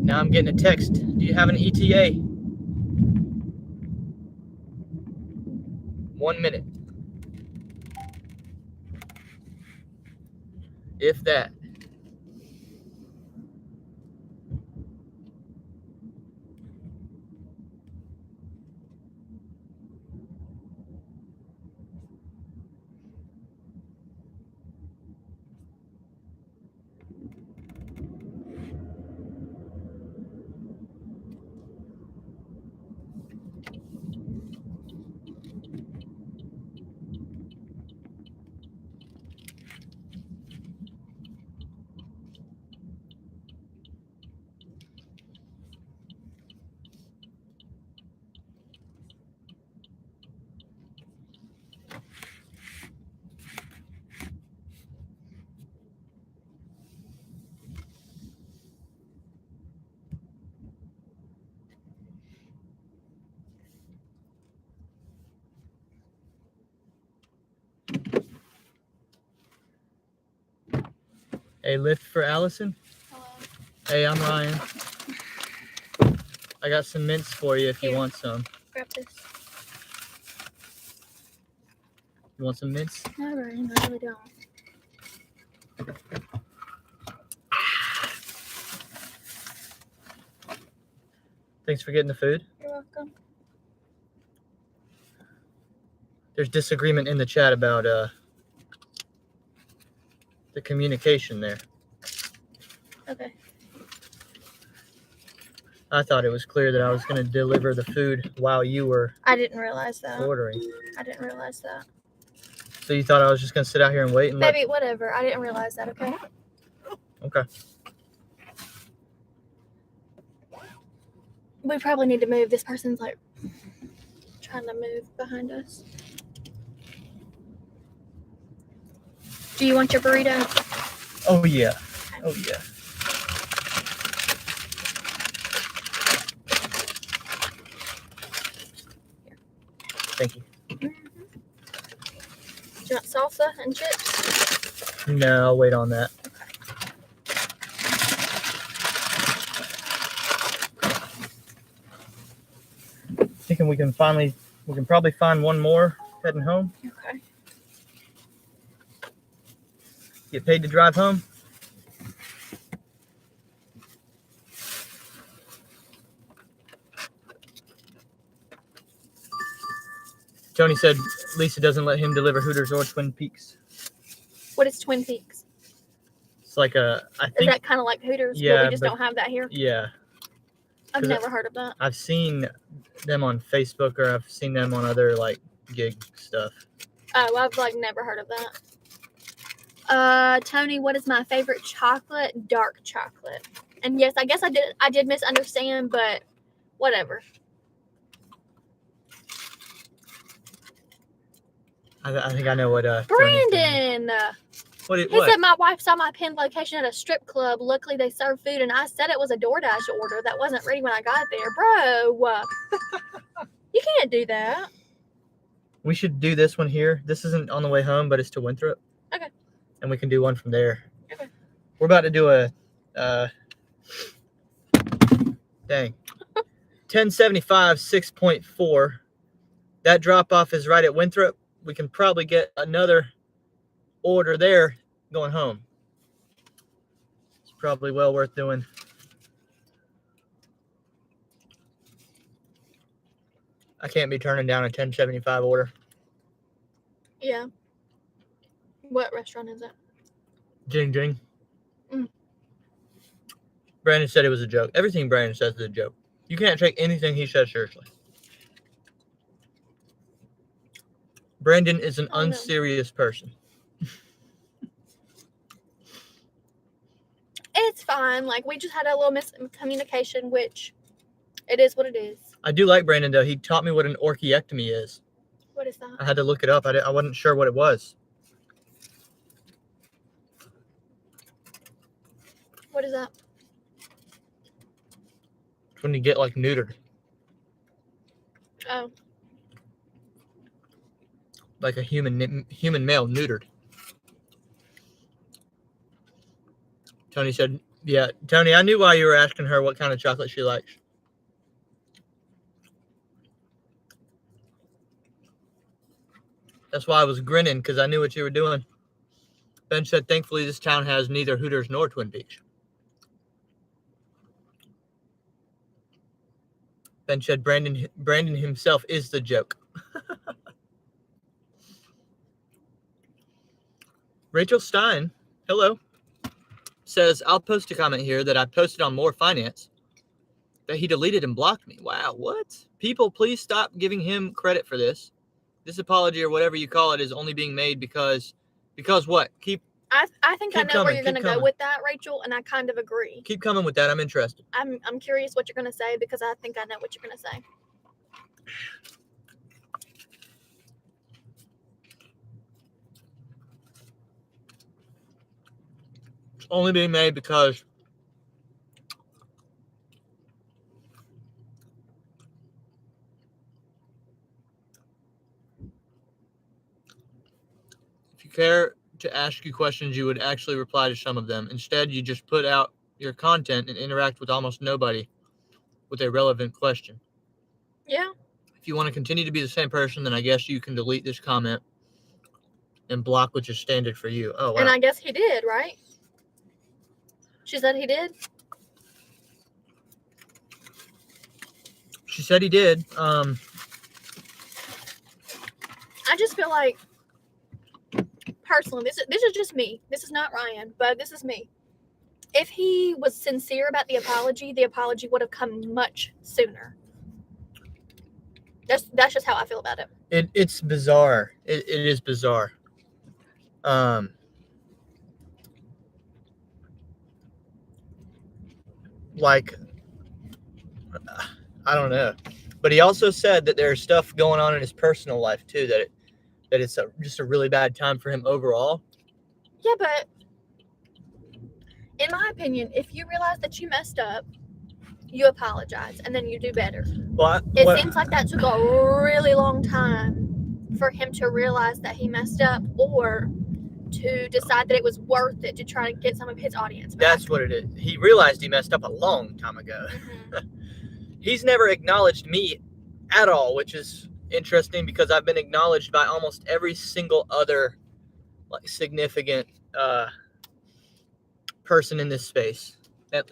Now I'm getting a text. Do you have an ETA? 1 minute. If that. Hey, lift for Allison. Hello. Hey, I'm Ryan. I got some mints for you if you want some. Grab this. You want some mints? No, I really don't. Thanks for getting the food. You're welcome. There's disagreement in the chat about the communication there. Okay. I thought it was clear that I was going to deliver the food while you were I didn't realize that. ordering. I didn't realize that. So you thought I was just going to sit out here and wait and Baby, whatever. I didn't realize that, okay? Okay. We probably need to move. This person's like trying to move behind us. Do you want your burrito? Oh, yeah. Oh, yeah. Thank you. Mm-hmm. Do you want salsa and chips? No, I'll wait on that. Thinking we can probably find one more heading home. Okay. Get paid to drive home. Tony said Lisa doesn't let him deliver Hooters or Twin Peaks. What is Twin Peaks? It's like I Is think. that kind of like Hooters? Yeah, but we just but- don't have that here. Yeah, I've 'cause never heard of that. I've seen them on Facebook or I've seen them on other like gig stuff. Oh, I've like never heard of that. Tony, what is my favorite chocolate? Dark chocolate. And yes, I guess I did misunderstand, but whatever. I think I know what. Tony's doing. Brandon, He said my wife saw my pinned location at a strip club. Luckily, they served food, and I said it was a DoorDash order that wasn't ready when I got there. Bro, you can't do that. We should do this one here. This isn't on the way home, but it's to Winthrop. Okay. And we can do one from there. Okay. We're about to do a, dang, 1075 6.4. That drop-off is right at Winthrop. We can probably get another order there going home. It's probably well worth doing. I can't be turning down a 1075 order. Yeah. What restaurant is it? Jing Jing. Mm. Brandon said it was a joke. Everything Brandon says is a joke. You can't take anything he says seriously. Brandon is an unserious person. It's fine. Like, we just had a little miscommunication, which it is what it is. I do like Brandon, though. He taught me what an orchiectomy is. What is that? I had to look it up. I wasn't sure what it was. What is that? It's when you get, like, neutered. Oh. Like a human male neutered. Tony said, yeah, Tony, I knew why you were asking her what kind of chocolate she likes. That's why I was grinning, because I knew what you were doing. Ben said, thankfully, this town has neither Hooters nor Twin Peaks. Ben said, Brandon himself is the joke. Rachel Stein, hello, says, I'll post a comment here that I posted on More Finance that he deleted and blocked me. Wow, what? People, please stop giving him credit for this. This apology or whatever you call it is only being made because what? I think I know where you're going to go with that, Rachel, and I kind of agree. Keep coming with that. I'm interested. I'm curious what you're going to say because I think I know what you're going to say. It's only being made because if you care to ask you questions, you would actually reply to some of them. Instead, you just put out your content and interact with almost nobody with a relevant question. Yeah. If you want to continue to be the same person, then I guess you can delete this comment and block which is standard for you. Oh, wow. And I guess he did, right? She said he did? She said he did. I just feel like, personally, this is just me. This is not Ryan, but this is me. If he was sincere about the apology would have come much sooner. That's just how I feel about it. It's bizarre. It is bizarre. Like, I don't know. But he also said that there's stuff going on in his personal life too, that it's just a really bad time for him overall. Yeah, but in my opinion, if you realize that you messed up, you apologize and then you do better. Well, it seems like that took a really long time for him to realize that he messed up or to decide that it was worth it to try to get some of his audience back. That's what it is. He realized he messed up a long time ago. Mm-hmm. He's never acknowledged me at all, which is interesting because I've been acknowledged by almost every single other like significant person in this space.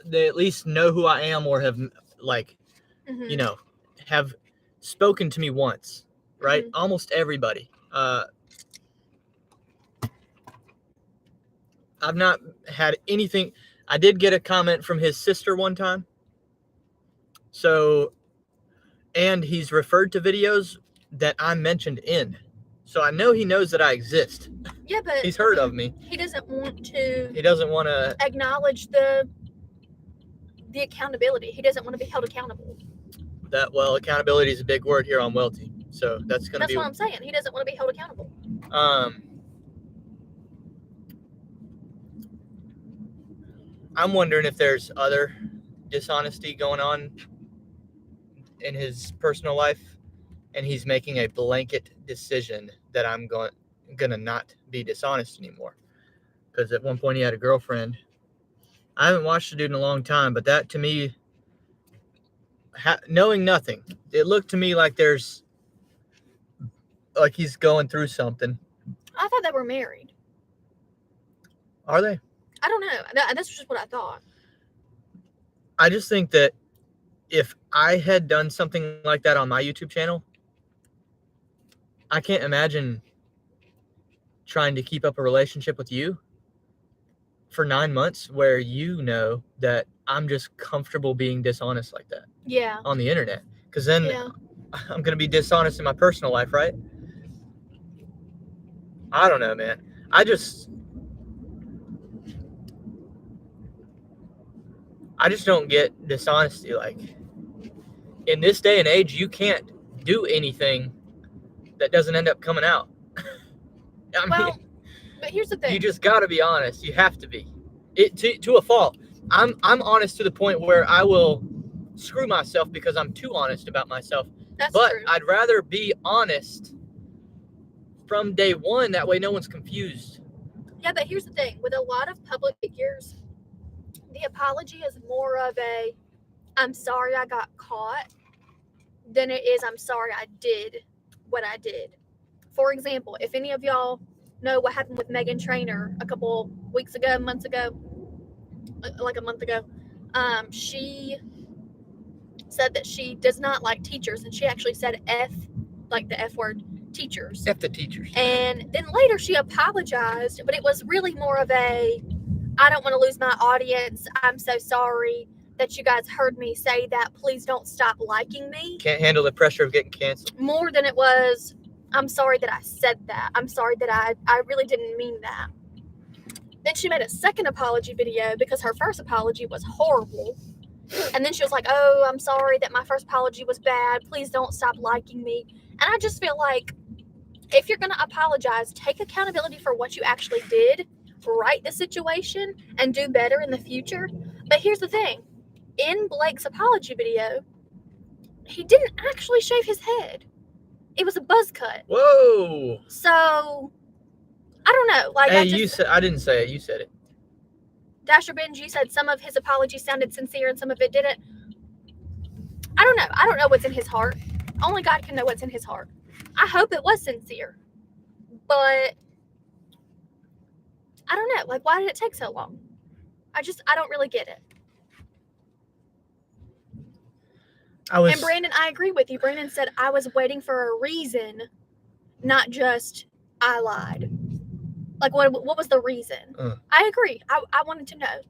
They at least know who I am or have like, mm-hmm. Have spoken to me once, right? Mm-hmm. Almost everybody. I've not had anything. I did get a comment from his sister one time. So, and he's referred to videos that I'm mentioned in. So I know he knows that I exist. Yeah, but he's heard of me. He doesn't want to. He doesn't want to acknowledge the accountability. He doesn't want to be held accountable. Accountability is a big word here on Welty. So that's going to be. That's what I'm saying. He doesn't want to be held accountable. I'm wondering if there's other dishonesty going on in his personal life, and he's making a blanket decision that I'm gonna not be dishonest anymore. Because at one point he had a girlfriend. I haven't watched the dude in a long time, but that to me, knowing nothing, it looked to me like he's going through something. I thought they were married. Are they? I don't know. That's just what I thought. I just think that if I had done something like that on my YouTube channel, I can't imagine trying to keep up a relationship with you for 9 months where you know that I'm just comfortable being dishonest like that. Yeah. On the internet. Because then I'm going to be dishonest in my personal life, right? I don't know, man. I just don't get dishonesty. Like, in this day and age, you can't do anything that doesn't end up coming out. I mean, but here's the thing. You just got to be honest. You have to be. To a fault. I'm honest to the point where I will screw myself because I'm too honest about myself. That's but true. I'd rather be honest from day one. That way no one's confused. Yeah, but here's the thing. With a lot of public figures, the apology is more of a, I'm sorry I got caught, than it is, I'm sorry I did what I did. For example, if any of y'all know what happened with Meghan Trainor a couple weeks ago, months ago, like a month ago, she said that she does not like teachers, and she actually said F, like the F word, teachers. F the teachers. And then later she apologized, but it was really more of a, I don't want to lose my audience. I'm so sorry that you guys heard me say that. Please don't stop liking me. Can't handle the pressure of getting canceled. More than it was, I'm sorry that I said that. I'm sorry that I really didn't mean that. Then she made a second apology video because her first apology was horrible. And then she was like, oh, I'm sorry that my first apology was bad. Please don't stop liking me. And I just feel like if you're going to apologize, take accountability for what you actually did, right the situation, and do better in the future. But here's the thing. In Blake's apology video, he didn't actually shave his head. It was a buzz cut. Whoa. So, I don't know. Like, hey, I didn't say it. You said it. Dasher Benji, you said some of his apology sounded sincere and some of it didn't. I don't know. I don't know what's in his heart. Only God can know what's in his heart. I hope it was sincere. But I don't know. Like, why did it take so long? I don't really get it. And Brandon, I agree with you. Brandon said, I was waiting for a reason, not just I lied. Like, what was the reason? I agree. I wanted to know.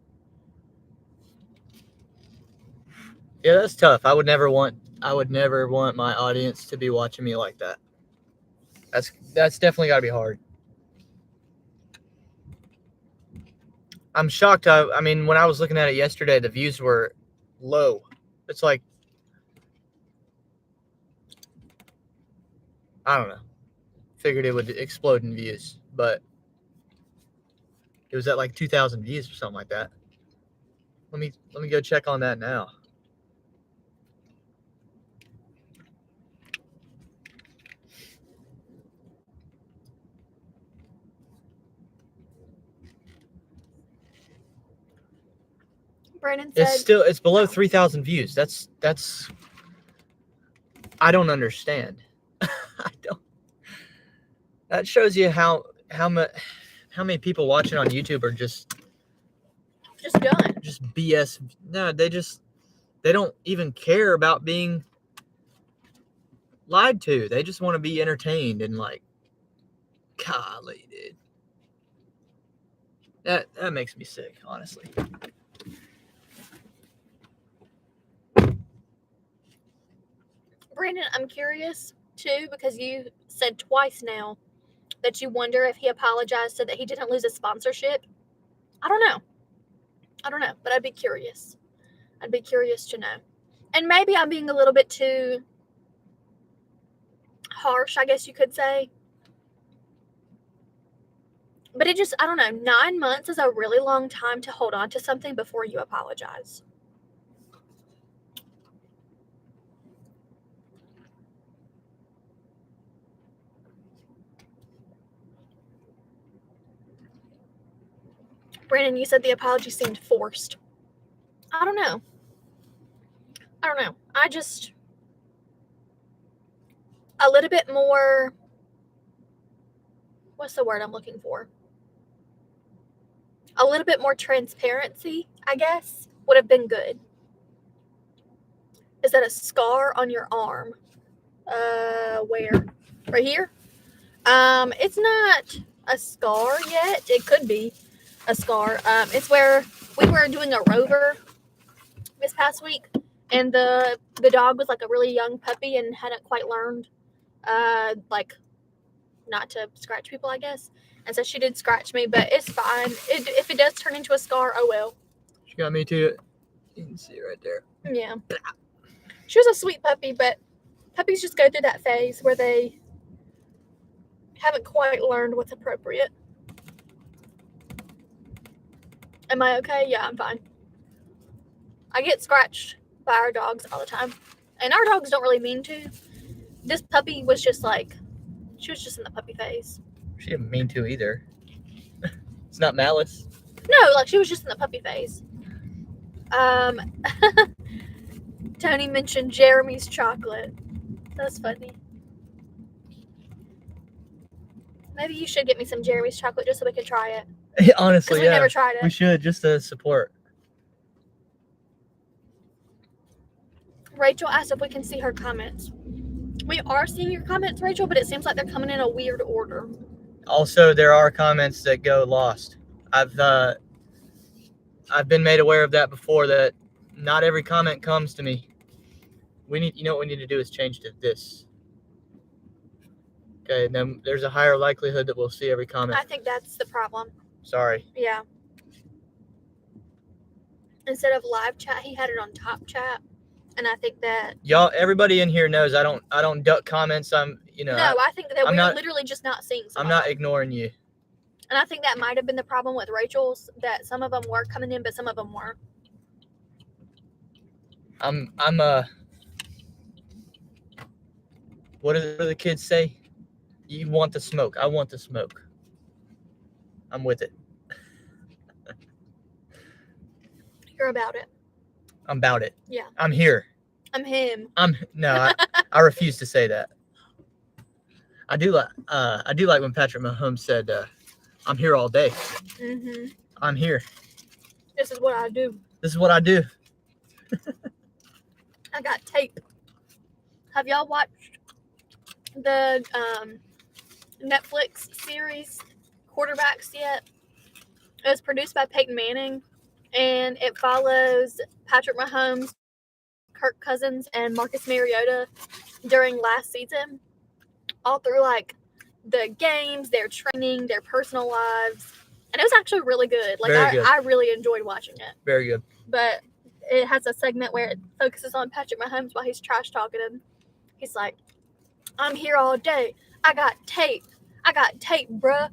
Yeah, that's tough. I would never want my audience to be watching me like that. That's definitely got to be hard. I'm shocked. I mean, when I was looking at it yesterday, the views were low. It's like, I don't know. Figured it would explode in views, but it was at like 2,000 views or something like that. Let me go check on that now. Brandon said it's below 3,000 views. That's I don't understand. I don't. That shows you how many people watching on YouTube are just done. Just BS. No, they don't even care about being lied to. They just want to be entertained and like, golly, dude. That makes me sick, honestly. Brandon, I'm curious too, because you said twice now that you wonder if he apologized so that he didn't lose his sponsorship. I don't know, but I'd be curious. I'd be curious to know. And maybe I'm being a little bit too harsh, I guess you could say. But it just, I don't know, 9 months is a really long time to hold on to something before you apologize. Brandon, you said the apology seemed forced. I don't know. I just, a little bit more, what's the word I'm looking for? A little bit more transparency, I guess, would have been good. Is that a scar on your arm? Where? Right here? It's not a scar yet. It could be a scar. It's where we were doing a rover this past week, and the dog was like a really young puppy and hadn't quite learned, like, not to scratch people, I guess. And so she did scratch me, but it's fine. If it does turn into a scar, oh well. She got me too. You can see it right there. Yeah. She was a sweet puppy, but puppies just go through that phase where they haven't quite learned what's appropriate. Am I okay? Yeah, I'm fine. I get scratched by our dogs all the time. And our dogs don't really mean to. This puppy was just like, she was just in the puppy phase. She didn't mean to either. It's not malice. No, like she was just in the puppy phase. Tony mentioned Jeremy's chocolate. That's funny. Maybe you should get me some Jeremy's chocolate just so we can try it. Honestly, we yeah. never tried it. We should, just to support. Rachel asked if we can see her comments. We are seeing your comments, Rachel, but it seems like they're coming in a weird order. Also, there are comments that go lost. I've been made aware of that before, that not every comment comes to me. You know what we need to do is change to this. Okay, and then there's a higher likelihood that we'll see every comment. I think that's the problem. Sorry. Yeah. Instead of live chat, he had it on top chat. And I think that everybody in here knows I don't duck comments. I think that we're literally just not seeing some. I'm not ignoring you. And I think that might have been the problem with Rachel's, that some of them were coming in, but some of them weren't. What do the kids say? You want the smoke. I want the smoke. I'm with it. You're about it. I'm about it. Yeah. I'm here. I'm him. I refuse to say that. I do like when Patrick Mahomes said, I'm here all day. Mm-hmm. I'm here. This is what I do. This is what I do. I got tape. Have y'all watched the Netflix series Quarterbacks yet? It was produced by Peyton Manning, and it follows Patrick Mahomes, Kirk Cousins, and Marcus Mariota during last season, all through like the games, their training, their personal lives, and it was actually really good. Like I really enjoyed watching it. Very good. But it has a segment where it focuses on Patrick Mahomes while he's trash talking him. He's like, "I'm here all day. I got tape. Bruh."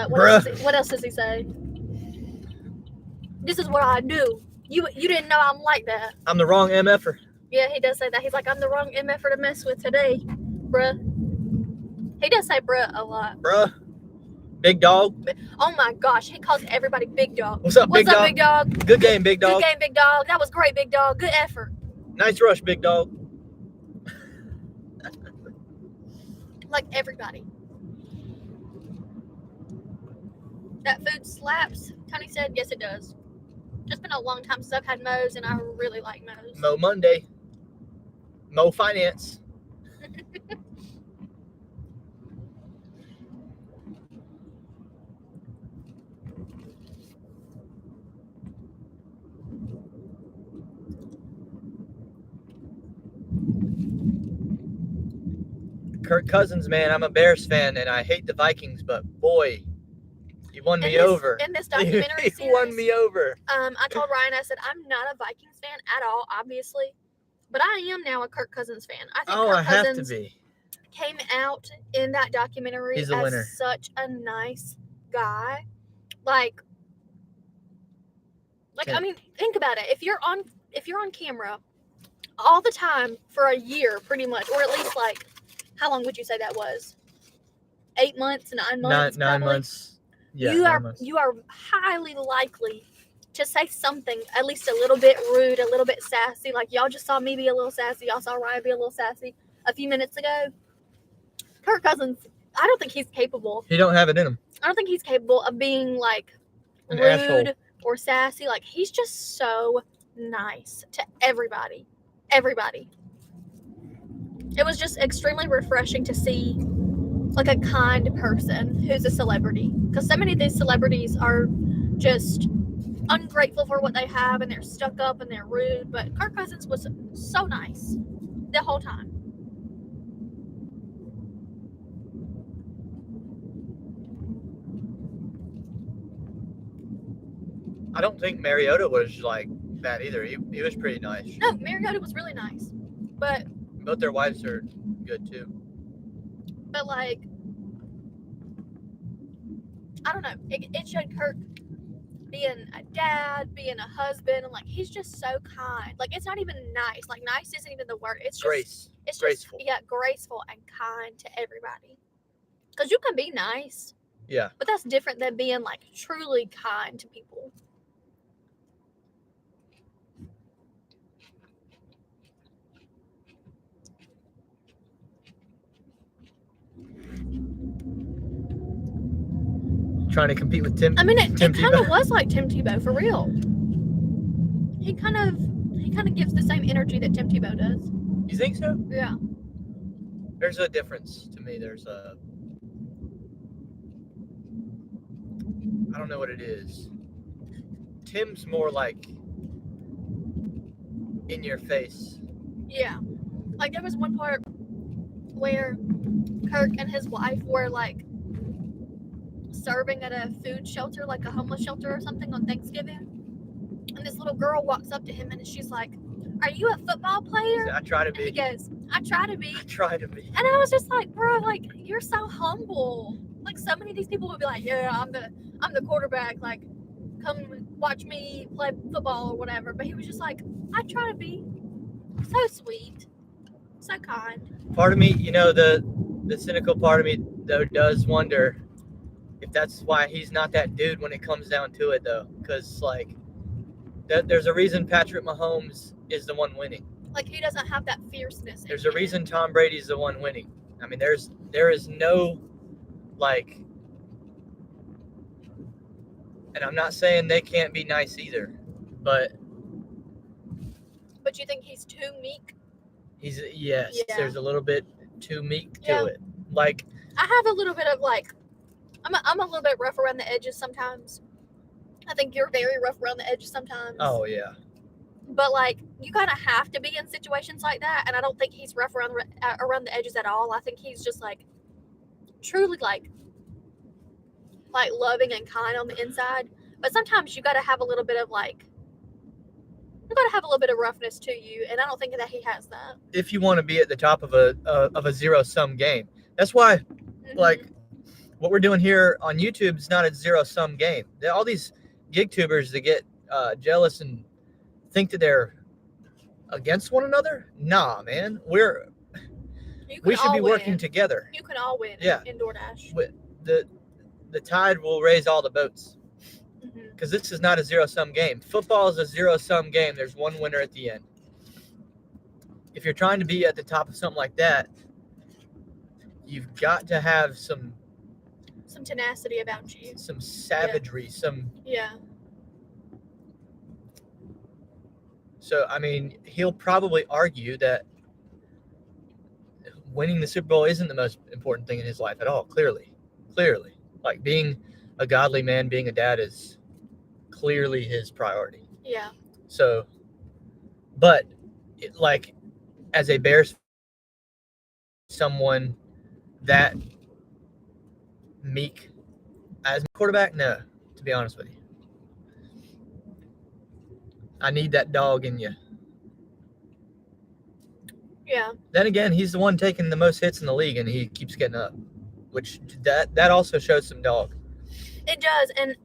What else does he say? This is what I do. You didn't know I'm like that. I'm the wrong MFer. Yeah, he does say that. He's like, I'm the wrong MFer to mess with today, bruh. He does say bruh a lot. Bruh. Big dog. Oh my gosh, he calls everybody big dog. What's up, big dog? Big dog? Good game, big dog. Good game, big dog. That was great, big dog. Good effort. Nice rush, big dog. Like everybody. That food slaps, Tony said. Yes, it does. It's been a long time since I've had Moe's, and I really like Moe's. Mo Monday. Mo Finance. Kirk Cousins, man, I'm a Bears fan, and I hate the Vikings, but boy, you won me over. In this documentary series, you won me over. I told Ryan, I said, I'm not a Vikings fan at all, obviously, but I am now a Kirk Cousins fan. I think Kirk Cousins have to be. Came out in that documentary He's a winner. Such a nice guy. Like I mean, think about it. If you're on camera all the time for a year, pretty much, or at least like, how long would you say that was? 8 months, 9 months, nine probably? months. Yeah, you 9 are months. you are highly likely to say something at least a little bit rude, a little bit sassy. Like y'all just saw me be a little sassy. Y'all saw Ryan be a little sassy a few minutes ago. Kirk Cousins, I don't think he's capable. He don't have it in him. I don't think he's capable of being like An rude asshole. or sassy. Like he's just so nice to everybody. Everybody. It was just extremely refreshing to see like a kind person who's a celebrity, because so many of these celebrities are just ungrateful for what they have and they're stuck up and they're rude. But Kirk Cousins was so nice the whole time. I don't think Mariota was like that either. He was pretty nice. No, Mariota was really nice, but Both their wives are good too. But like, I don't know. It showed Kirk being a dad, being a husband, and like he's just so kind. Like it's not even nice. Like nice isn't even the word. It's just Grace. It's graceful. Just graceful and kind to everybody. Because you can be nice. Yeah. But that's different than being like truly kind to people. Trying to compete with Tim. I mean, it kind Tebow. of was like Tim Tebow for real. He kind of gives the same energy that Tim Tebow does. You think so? Yeah. There's a difference to me. I don't know what it is. Tim's more like in your face. Yeah. Like there was one part where Kirk and his wife were like serving at a food shelter, like a homeless shelter or something on Thanksgiving. And this little girl walks up to him and she's like, "Are you a football player?" I try to be. And he goes, "I try to be." I try to be. And I was just like, bro, like you're so humble. Like so many of these people would be like, "Yeah, I'm the quarterback. Like, come watch me play football or whatever." But he was just like, "I try to be." So sweet, so kind. Part of me, the cynical part of me though does wonder if that's why he's not that dude when it comes down to it, though, because like there's a reason Patrick Mahomes is the one winning. Like he doesn't have that fierceness. There's a reason Tom Brady's the one winning. I mean, there is no like, and I'm not saying they can't be nice either, but you think he's too meek? Yes. There's a little bit too meek to Yeah. it. Like I have a little bit of like, I'm a little bit rough around the edges sometimes. I think you're very rough around the edges sometimes. Oh yeah. But like you kind of have to be in situations like that, and I don't think he's rough around the edges at all. I think he's just like truly like loving and kind on the inside. But sometimes you got to have a little bit of like, you got to have a little bit of roughness to you, and I don't think that he has that. If you want to be at the top of a zero-sum game, that's why like what we're doing here on YouTube is not a zero-sum game. All these gig tubers that get jealous and think that they're against one another. Nah, man, we should be working together. You can all win. Yeah. In DoorDash. The tide will raise all the boats. Because this is not a zero-sum game. Football is a zero-sum game. There's one winner at the end. If you're trying to be at the top of something like that, you've got to have some tenacity about you. Some savagery. Yeah. So, I mean, he'll probably argue that winning the Super Bowl isn't the most important thing in his life at all, clearly. Like, being a godly man, being a dad is clearly his priority. Yeah. So, but, like, as a Bears someone that meek as a quarterback, no, to be honest with you. I need that dog in you. Yeah. Then again, he's the one taking the most hits in the league, and he keeps getting up, which that also shows some dog. It does, and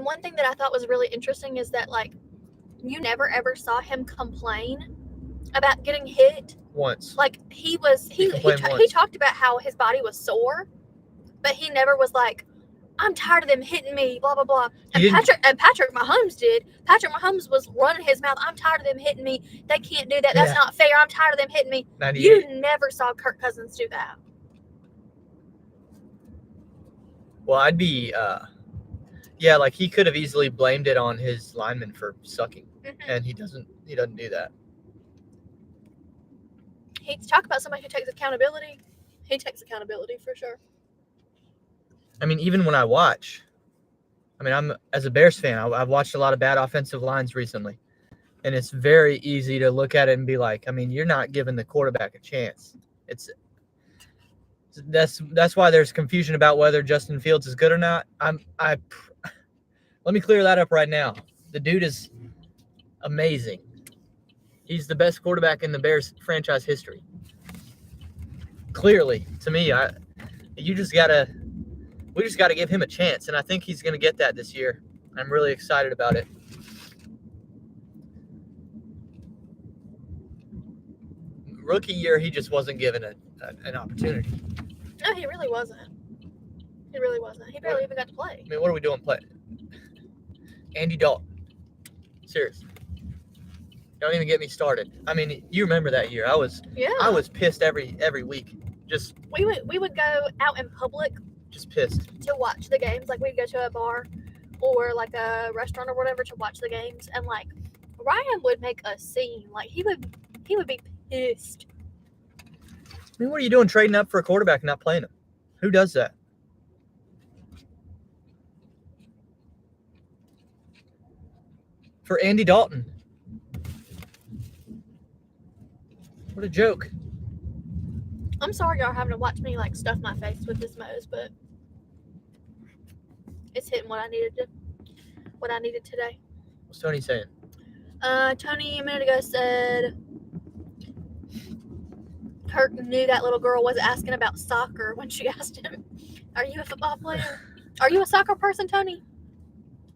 one thing that I thought was really interesting is that like you never ever saw him complain about getting hit once. Like he complained once. talked about how his body was sore, but he never was like, I'm tired of them hitting me, blah blah blah. And Patrick Mahomes did. Patrick Mahomes was running his mouth. I'm tired of them hitting me. They can't do that. That's not fair. I'm tired of them hitting me. 98. You never saw Kirk Cousins do that. Well, I'd be, yeah, like he could have easily blamed it on his lineman for sucking, and he doesn't do that. He's talk about somebody who takes accountability. He takes accountability for sure. I mean, even when I watch, I'm as a Bears fan, I've watched a lot of bad offensive lines recently, and it's very easy to look at it and be like, you're not giving the quarterback a chance. That's why there's confusion about whether Justin Fields is good or not. Let me clear that up right now. The dude is amazing. He's the best quarterback in the Bears franchise history. Clearly, to me, we just gotta give him a chance, and I think he's gonna get that this year. I'm really excited about it. Rookie year, he just wasn't given an opportunity. No, he really wasn't. He really wasn't. He barely even got to play. What are we doing playing? Andy Dalton. Seriously. Don't even get me started. You remember that year. I was pissed every week. Just we would go out in public. Just pissed. To watch the games. Like we'd go to a bar or like a restaurant or whatever to watch the games, and like Ryan would make a scene. Like he would be pissed. What are you doing trading up for a quarterback and not playing him? Who does that? For Andy Dalton. What a joke. I'm sorry y'all having to watch me like stuff my face with this Moe's, but it's hitting what I needed today. What's Tony saying? Tony a minute ago said Kirk knew that little girl was asking about soccer when she asked him, are you a football player? Are you a soccer person, Tony?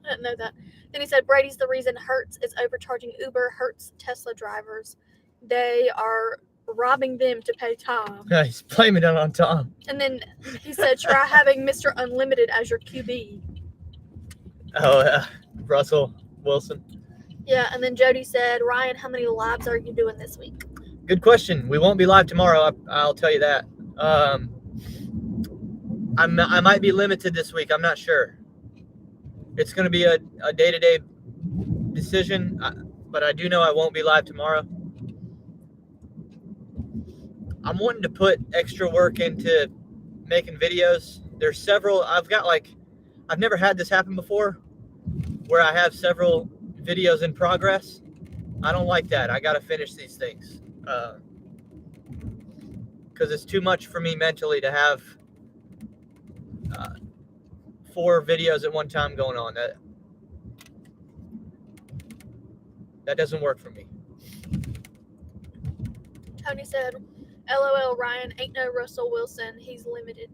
I didn't know that. Then he said Brady's the reason Hertz is overcharging Uber, Hertz, Tesla drivers. They are robbing them to pay Tom. Yeah, he's blaming it on Tom. And then he said, try having Mr. Unlimited as your QB. Oh, Russell Wilson. Yeah, and then Jody said, Ryan, how many lives are you doing this week? Good question. We won't be live tomorrow. I'll tell you that. I might be limited this week. I'm not sure. It's going to be a day-to-day decision, but I do know I won't be live tomorrow. I'm wanting to put extra work into making videos. There's several. I've never had this happen before, where I have several videos in progress. I don't like that. I got to finish these things. Because it's too much for me mentally to have 4 videos at one time going on. That doesn't work for me. Tony said, LOL, Ryan, ain't no Russell Wilson. He's limited.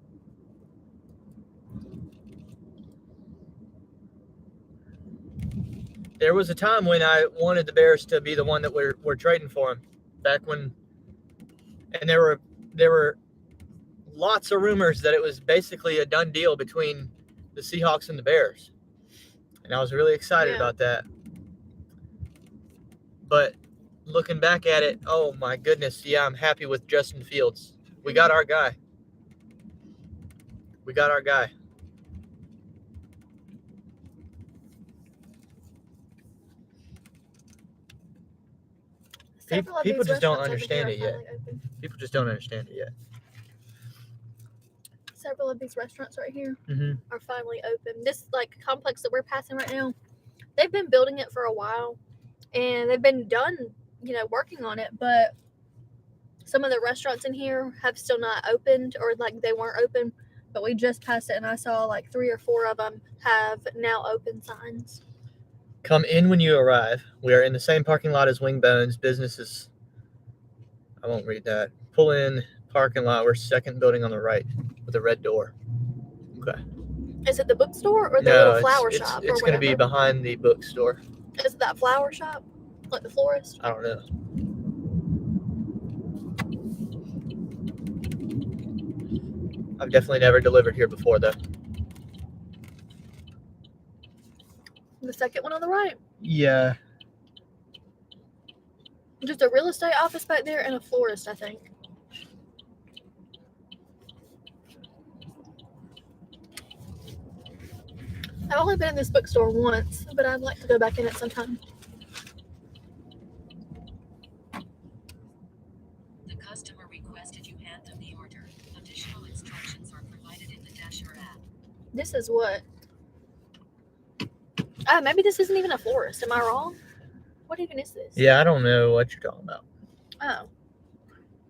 There was a time when I wanted the Bears to be the one that we're trading for him. Back when, and there were lots of rumors that it was basically a done deal between the Seahawks and the Bears. And I was really excited about that. But looking back at it, oh my goodness, yeah, I'm happy with Justin Fields. We got our guy. People just don't understand it yet. People just don't understand it yet. Several of these restaurants right here are finally open. This complex that we're passing right now, they've been building it for a while, and they've been done, working on it. But some of the restaurants in here have still not opened, or they weren't open. But we just passed it, and I saw 3 or 4 of them have now open signs. Come in when you arrive. We are in the same parking lot as Wing Bones. Businesses. I won't read that. Pull in parking lot. We're second building on the right with a red door. Okay. Is it the bookstore or the No, little flower it's shop? it's or going to be whatever? behind the bookstore. Is it that flower shop? Like the florist? I don't know. I've definitely never delivered here before, though. The second one on the right. Yeah. Just a real estate office back there and a florist, I think. I've only been in this bookstore once, but I'd like to go back in it sometime. The customer requested you hand them the order. Additional instructions are provided in the Dasher app. This is what? Oh, maybe this isn't even a florist. Am I wrong? What even is this? Yeah, I don't know what you're talking about. Oh.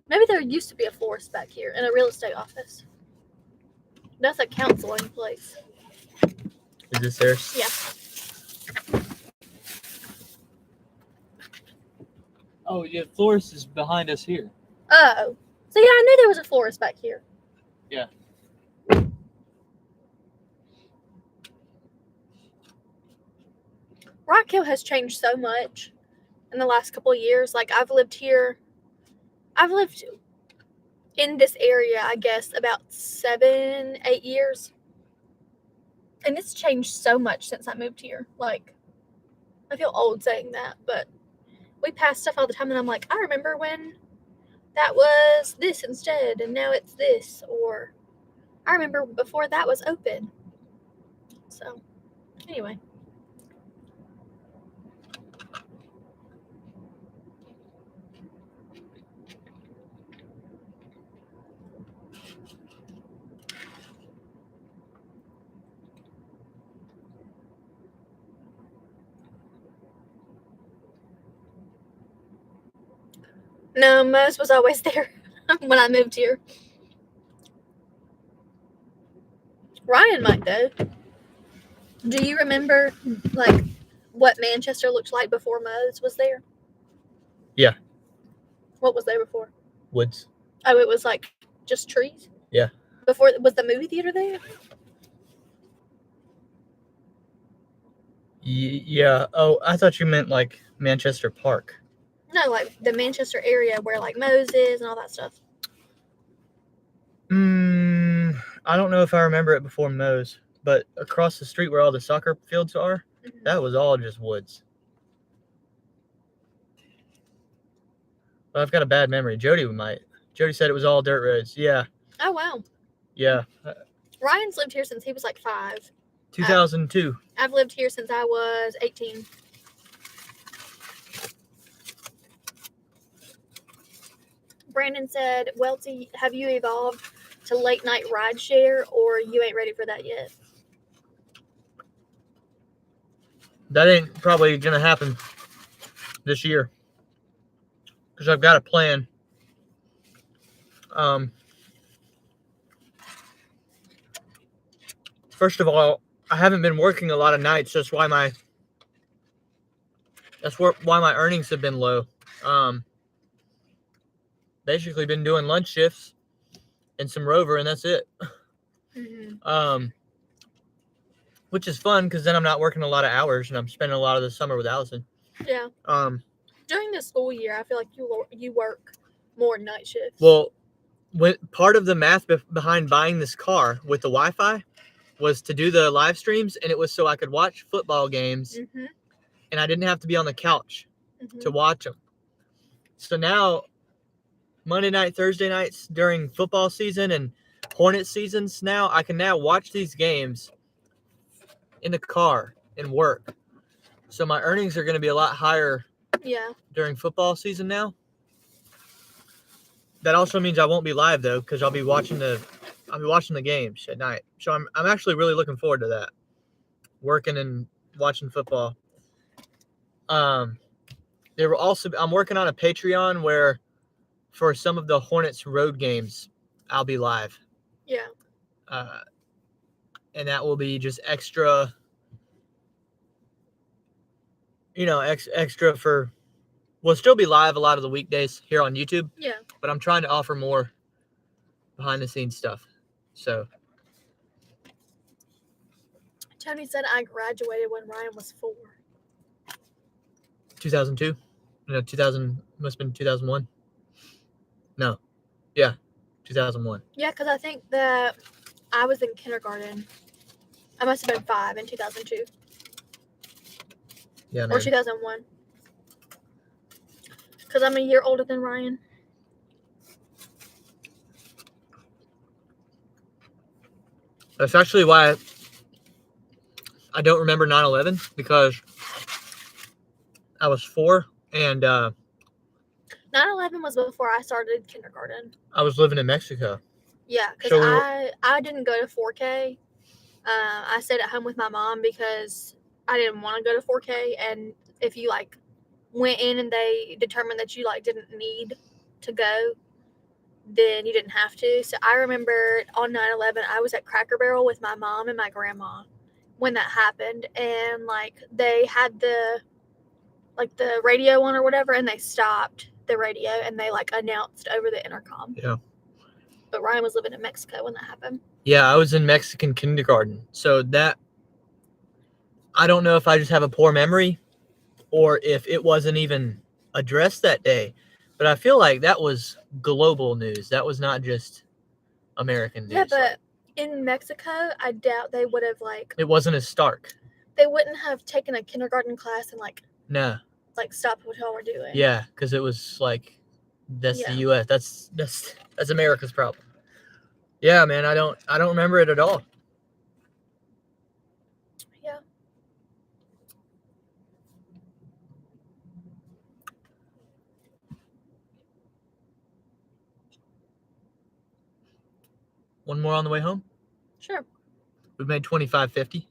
Maybe there used to be a florist back here in a real estate office. That's a counseling place. Is this theirs? Yeah. Oh, yeah, florist is behind us here. Oh. So yeah, I knew there was a florist back here. Yeah. Rock Hill has changed so much in the last couple of years. Like I've lived in this area, I guess, about 7-8 years. And it's changed so much since I moved here. Like, I feel old saying that, but we pass stuff all the time and I'm like, I remember when that was this instead and now it's this, or I remember before that was open. So, anyway. No, Mo's was always there when I moved here. Ryan might though. Do you remember like what Manchester looked like before Mo's was there? Yeah. What was there before? Woods. Oh, it was like just trees? Yeah. Before, was the movie theater there? Yeah. Oh, I thought you meant like Manchester Park. No, like the Manchester area where like Mo's is and all that stuff. I don't know if I remember it before Mo's, but across the street where all the soccer fields are, that was all just woods. But I've got a bad memory. Jody said it was all dirt roads. Yeah. Oh, wow. Yeah. Ryan's lived here since he was like 5. 2002. I've lived here since I was 18. Brandon said, Welty, have you evolved to late night ride share or you ain't ready for that yet? That ain't probably going to happen this year because I've got a plan. First of all, I haven't been working a lot of nights. That's why my earnings have been low. Basically been doing lunch shifts and some Rover, and that's it. Mm-hmm. Which is fun because then I'm not working a lot of hours and I'm spending a lot of the summer with Allison. Yeah. During the school year, I feel like you work more night shifts. Well, part of the math behind buying this car with the Wi-Fi was to do the live streams, and it was so I could watch football games, and I didn't have to be on the couch to watch them. So now, Monday night, Thursday nights during football season and Hornet seasons, now I can now watch these games in the car and work. So my earnings are going to be a lot higher. Yeah. During football season now. That also means I won't be live though, because I'll be watching the games at night. So I'm actually really looking forward to that. Working and watching football. I'm working on a Patreon where for some of the Hornets road games, I'll be live. Yeah. And that will be just extra, extra for, we'll still be live a lot of the weekdays here on YouTube. Yeah. But I'm trying to offer more behind the scenes stuff. So Tony said I graduated when Ryan was 4. 2002? No, 2000 must have been 2001. No. Yeah, 2001. Yeah, because I think that I was in kindergarten. I must have been 5 in 2002 Yeah, or man. 2001. Because I'm a year older than Ryan. That's actually why I don't remember 9/11, because I was 4 and 9/11 was before I started kindergarten. I was living in Mexico. Yeah, because So we were- I didn't go to 4K. I stayed at home with my mom because I didn't want to go to 4K. And if you like went in and they determined that you like didn't need to go, then you didn't have to. So I remember on 9/11, I was at Cracker Barrel with my mom and my grandma when that happened, and like they had the radio on or whatever, and they stopped the radio and they like announced over the intercom. Yeah. But Ryan was living in Mexico when that happened. Yeah, I was in Mexican kindergarten. So that, I don't know if I just have a poor memory or if it wasn't even addressed that day, but I feel like that was global news. That was not just American news. Yeah, but in Mexico, I doubt they would have it wasn't as stark. they wouldn't have taken a kindergarten class and No. stopped what y'all were doing. Yeah, because it was like, that's Yeah. the U.S. That's America's problem. Yeah, man, I don't remember it at all. Yeah. One more on the way home. Sure. We've made $25.50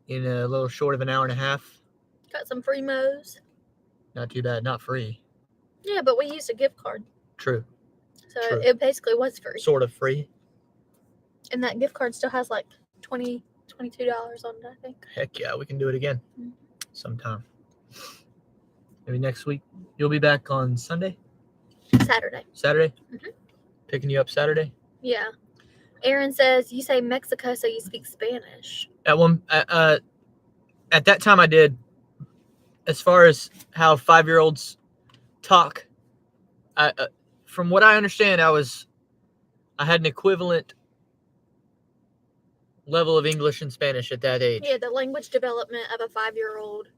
in a little short of an hour and a half. Got some free mows. Not too bad. Not free. Yeah, but we used a gift card. True. So True. it basically was free. Sort of free. And that gift card still has like $22 on it, I think. Heck yeah, we can do it again Mhm. sometime. Maybe next week. You'll be back on Sunday? Saturday. Saturday? Mhm. Picking you up Saturday? Yeah. Aaron says, you say Mexico, so you speak Spanish. At that time I did. As far as how 5-year-olds talk, from what I understand, I had an equivalent level of English and Spanish at that age. Yeah, the language development of a 5-year-old,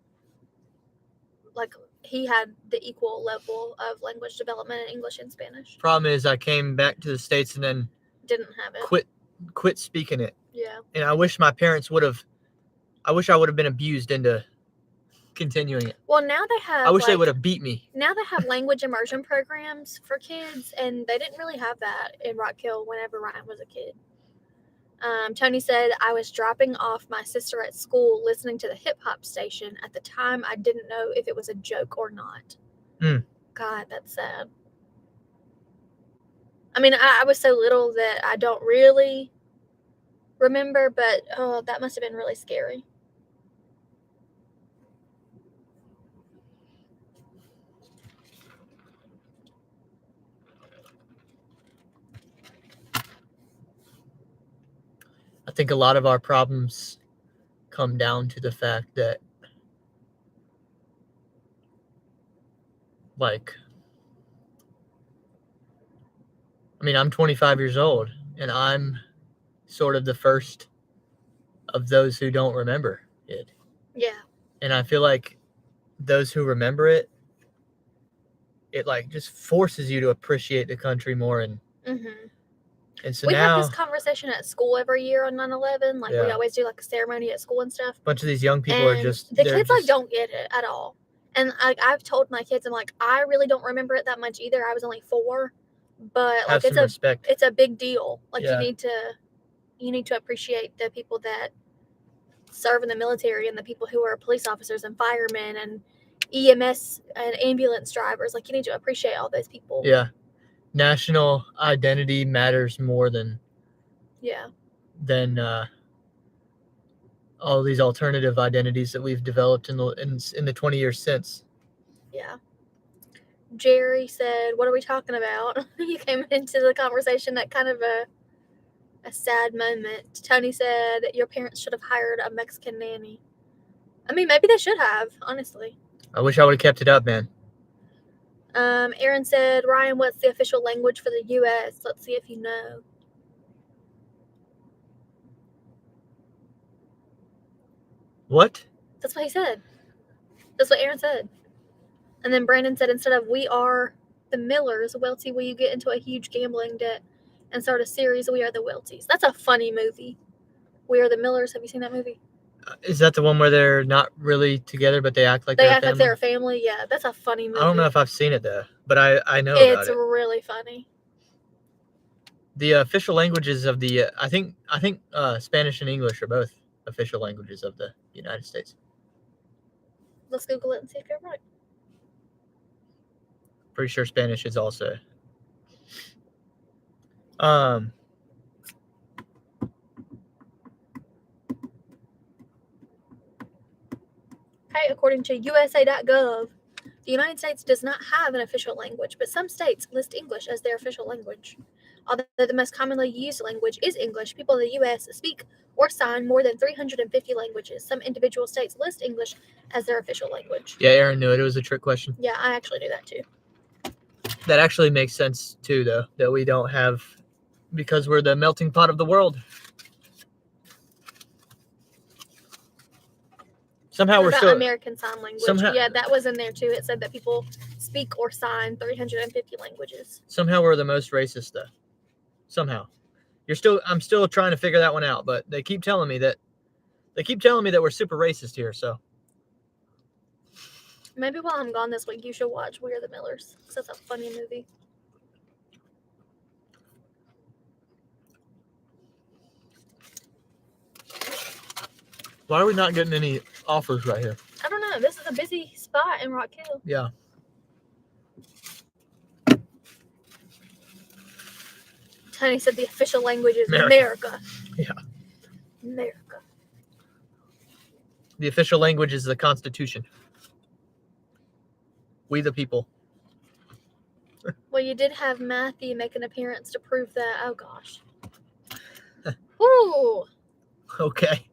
like he had the equal level of language development in English and Spanish. Problem is, I came back to the States and then Didn't have it. quit speaking it. Yeah. And I wish my parents would have. I wish I would have been abused into continuing it. Well, now they have. I wish they would have beat me. Now they have language immersion programs for kids, and they didn't really have that in Rock Hill whenever Ryan was a kid. Tony said, I was dropping off my sister at school listening to the hip hop station. At the time, I didn't know if it was a joke or not. God, that's sad. I mean, I was so little that I don't really remember, but oh, that must have been really scary. I think a lot of our problems come down to the fact that, I'm 25 years old, and I'm sort of the first of those who don't remember it. Yeah. And I feel like those who remember it, it just forces you to appreciate the country more. And so we now have this conversation at school every year on 9/11. We Yeah. always do a ceremony at school and stuff. a bunch of these young people And are just, the kids don't get it at all. And I've told my kids, I'm like, I really don't remember it that much either. I was only 4, but have some respect. it's a big deal. Yeah. you need to appreciate the people that serve in the military and the people who are police officers and firemen and EMS and ambulance drivers. You need to appreciate all those people. Yeah. National identity matters more than all these alternative identities that we've developed in the 20 years since. Yeah. Jerry said, what are we talking about? He came into the conversation at kind of a sad moment. Tony said your parents should have hired a Mexican nanny. I mean, maybe they should have, honestly. I wish I would have kept it up, man. Aaron said, Ryan, what's the official language for the U.S.? Let's see if you know. What? That's what he said. That's what Aaron said. And then Brandon said, instead of We Are the Millers, Welty, will you get into a huge gambling debt and start a series, We Are the Welties? That's a funny movie. We Are the Millers. Have you seen that movie? Is that the one where they're not really together, but they act like They they're a act like family? they're a family. Yeah, that's a funny movie. I don't know if I've seen it though, but I know about It's it. really funny. The official languages of the I think Spanish and English are both official languages of the United States. Let's Google it and see if you're right. Pretty sure Spanish is also. Okay, according to USA.gov, the United States does not have an official language, but some states list English as their official language. Although the most commonly used language is English, people in the U.S. speak or sign more than 350 languages. Some individual states list English as their official language. Yeah, Aaron knew it. It was a trick question. Yeah, I actually knew that too. That actually makes sense too, though, that we don't have, because we're the melting pot of the world. Somehow What we're about still American Sign Language? somehow- Yeah, that was in there too. It said that people speak or sign 350 languages. somehow we're the most racist though. Somehow. I'm still trying to figure that one out, but they keep telling me that we're super racist here, so Maybe while I'm gone this week, you should watch We Are the Millers, because that's a funny movie. why are we not getting any offers right here? I don't know. This is a busy spot in Rock Hill. Yeah. Tony said the official language is America. America. Yeah. America. The official language is the Constitution. We the people. Well, you did have Matthew make an appearance to prove that. Oh, gosh. Ooh. Okay.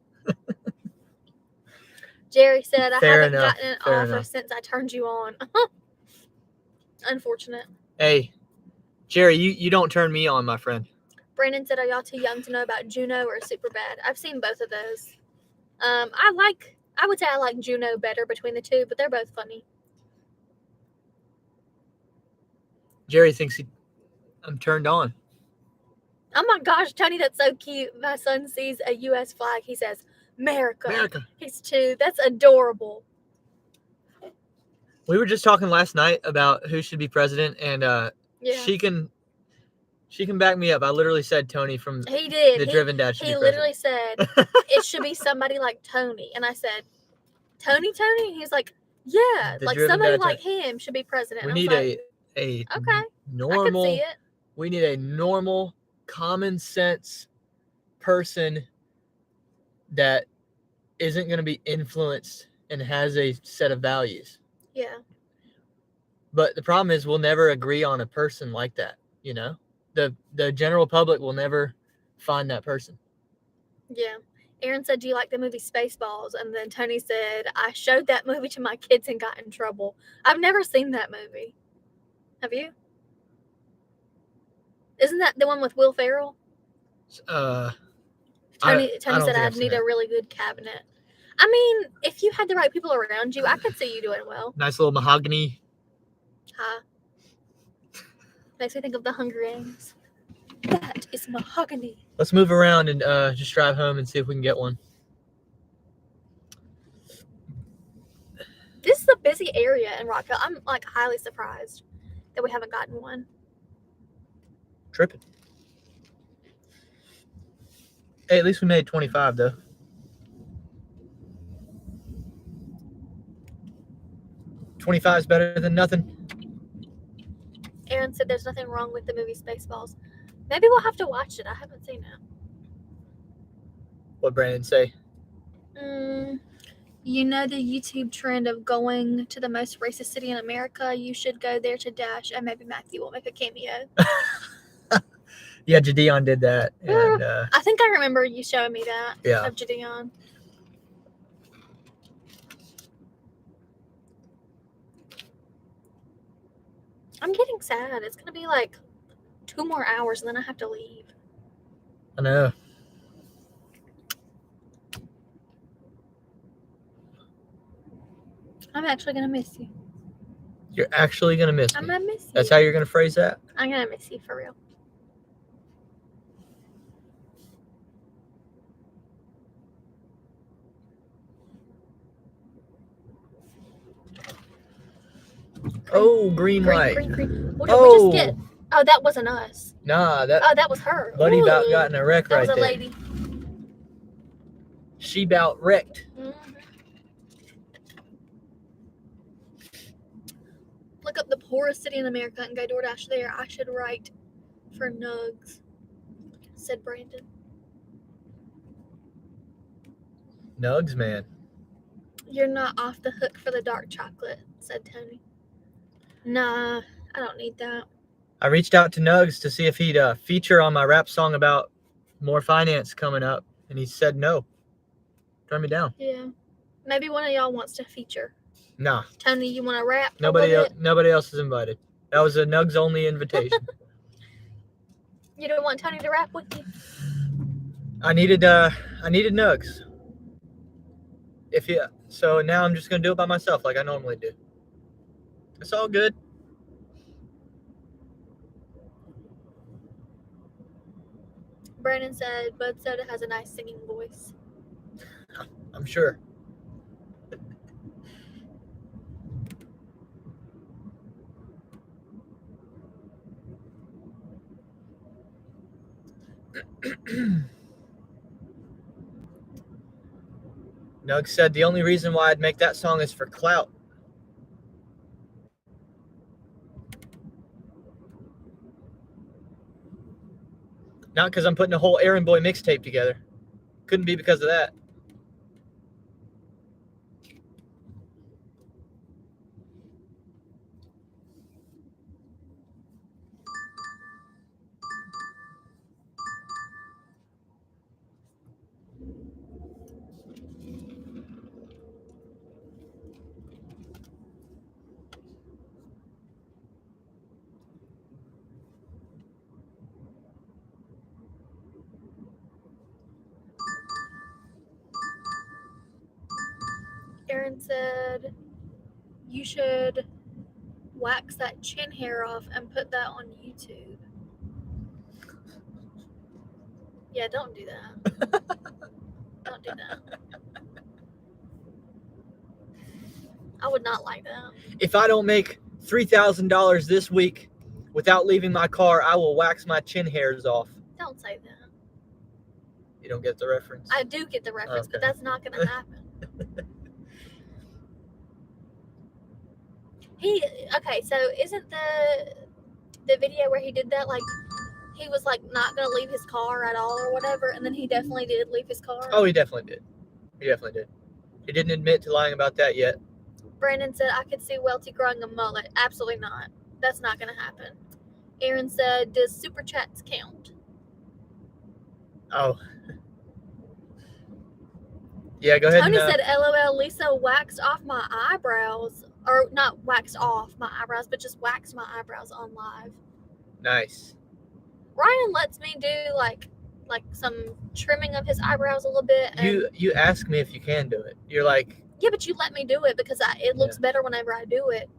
Jerry said, I Fair haven't enough, gotten an fair offer enough. since I turned you on. Unfortunate. Hey, Jerry, you don't turn me on, my friend. Brandon said, are y'all too young to know about Juno or Superbad? I've seen both of those. I would say I like Juno better between the two, but they're both funny. Jerry thinks I'm turned on. Oh my gosh, Tony, that's so cute. My son sees a U.S. flag. He says, America. America. He's 2. That's adorable. We were just talking last night about who should be president, and Yeah. she can back me up. I literally said Tony from He did. the Driven Dad should He be literally said, president. it should be somebody like Tony. And I said, Tony? And he's like, yeah, The like Driven somebody Dad like him should be president. We And I was need like, a okay, I can normal. see it. We need a normal, common sense person that isn't going to be influenced and has a set of values. Yeah. But the problem is we'll never agree on a person like that, you know? The general public will never find that person. Yeah. Aaron said, do you like the movie Spaceballs? And then Tony said, I showed that movie to my kids and got in trouble. I've never seen that movie. Have you? Isn't that the one with Will Ferrell? I Tony don't said think I've I'd seen need it. a really good cabinet. I mean, if you had the right people around you, I could see you doing well. Nice little mahogany. Huh? Makes me think of the Hunger Games. That is mahogany. Let's move around and just drive home and see if we can get one. This is a busy area in Rock Hill. I'm like highly surprised that we haven't gotten one. Tripping. Hey, at least we made 25 though. $25 is better than nothing. Aaron said there's nothing wrong with the movie Spaceballs. Maybe we'll have to watch it. I haven't seen it. What Brandon say? You know the YouTube trend of going to the most racist city in America? You should go there to Dash, and maybe Matthew will make a cameo. Yeah, Jadeon did that. And I think I remember you showing me that. Yeah. Of Jadeon. I'm getting sad. It's gonna be like 2 more hours and then I have to leave. I know. I'm actually gonna miss you. You're actually going to miss I'm me. gonna miss you. That's how you're going to phrase that? I'm gonna miss you for real. Oh, green light. Green. What did we just get? Oh, that wasn't us. Nah, that Oh, that was her. buddy Ooh, about got in a wreck that right was a there. lady. She about wrecked. Mm-hmm. Look up the poorest city in America and go DoorDash there. I should write for Nugs, said Brandon. Nugs, man. You're not off the hook for the dark chocolate, said Tony. Nah, I don't need that. I reached out to Nugs to see if he'd feature on my rap song about more finance coming up, and he said no. Turn me down. Yeah. Maybe one of y'all wants to feature. Nah. Tony, you want to rap? Nobody else is invited. That was a Nugs only invitation. You don't want Tony to rap with you? I needed Nugs. So now I'm just gonna do it by myself like I normally do. It's all good. Brandon said Bud Soda has a nice singing voice. I'm sure. Nug said the only reason why I'd make that song is for clout. Not because I'm putting a whole Aaron Boy mixtape together. Couldn't be because of that. Aaron said you should wax that chin hair off and put that on YouTube. Yeah, don't do that. Don't do that. I would not like that. If I don't make $3,000 this week without leaving my car, I will wax my chin hairs off. Don't say that. You don't get the reference? I do get the reference, but Okay. that's not going to happen. Okay, so isn't the video where he did that, like, he was, like, not going to leave his car at all or whatever, and then he definitely did leave his car? Oh, he definitely did. He definitely did. He didn't admit to lying about that yet. Brandon said, I could see Welty growing a mullet. Absolutely not. That's not going to happen. Aaron said, does Super Chats count? Oh. Yeah, go ahead. Tony said, LOL, Lisa waxed off my eyebrows. Or not waxed off my eyebrows, but just waxed my eyebrows on live. Nice. Ryan lets me do like some trimming of his eyebrows a little bit. And You ask me if you can do it. You're like, yeah, but you let me do it because it looks better whenever I do it.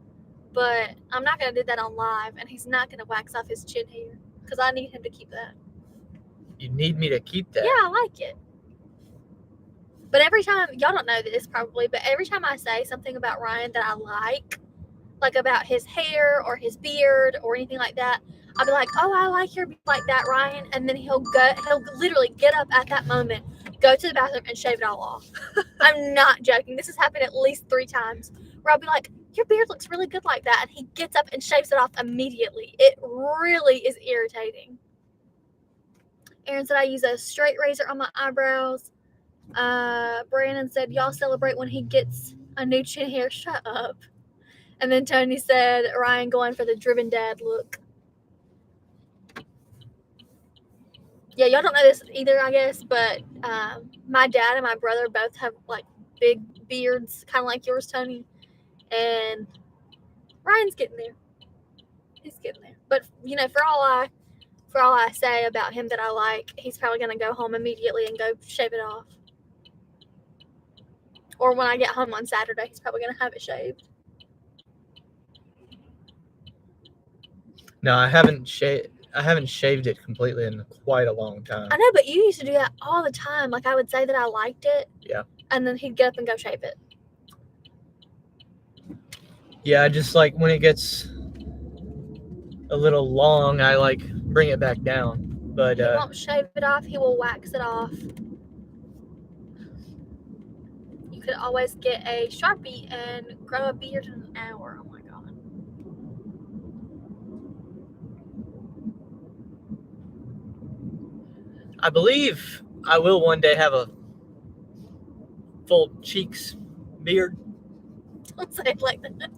But I'm not going to do that on live, and he's not going to wax off his chin hair because I need him to keep that. you need me to keep that? Yeah, I like it. But every time, y'all don't know this probably, but every time I say something about Ryan that I like about his hair or his beard or anything like that, I'll be like, oh, I like your beard like that, Ryan. And then he'll literally get up at that moment, go to the bathroom and shave it all off. I'm not joking. This has happened at least 3 times where I'll be like, your beard looks really good like that. And he gets up and shaves it off immediately. It really is irritating. Aaron said I use a straight razor on my eyebrows. Brandon said, y'all celebrate when he gets a new chin hair. Shut up. And then Tony said, Ryan going for the driven dad look. Yeah, y'all don't know this either, I guess, but my dad and my brother both have like big beards, kind of like yours, Tony. And Ryan's getting there. He's getting there. But you know, for all I say about him that I like, he's probably gonna go home immediately and go shave it off. Or when I get home on Saturday, he's probably gonna have it shaved. No, I haven't shaved it completely in quite a long time. I know, but you used to do that all the time. Like I would say that I liked it. Yeah. And then he'd get up and go shave it. Yeah, just like when it gets a little long, I like bring it back down. But He won't shave it off. He will wax it off. You could always get a Sharpie and grow a beard in an hour. Oh my god. I believe I will one day have a full cheeks beard. Don't say it like that.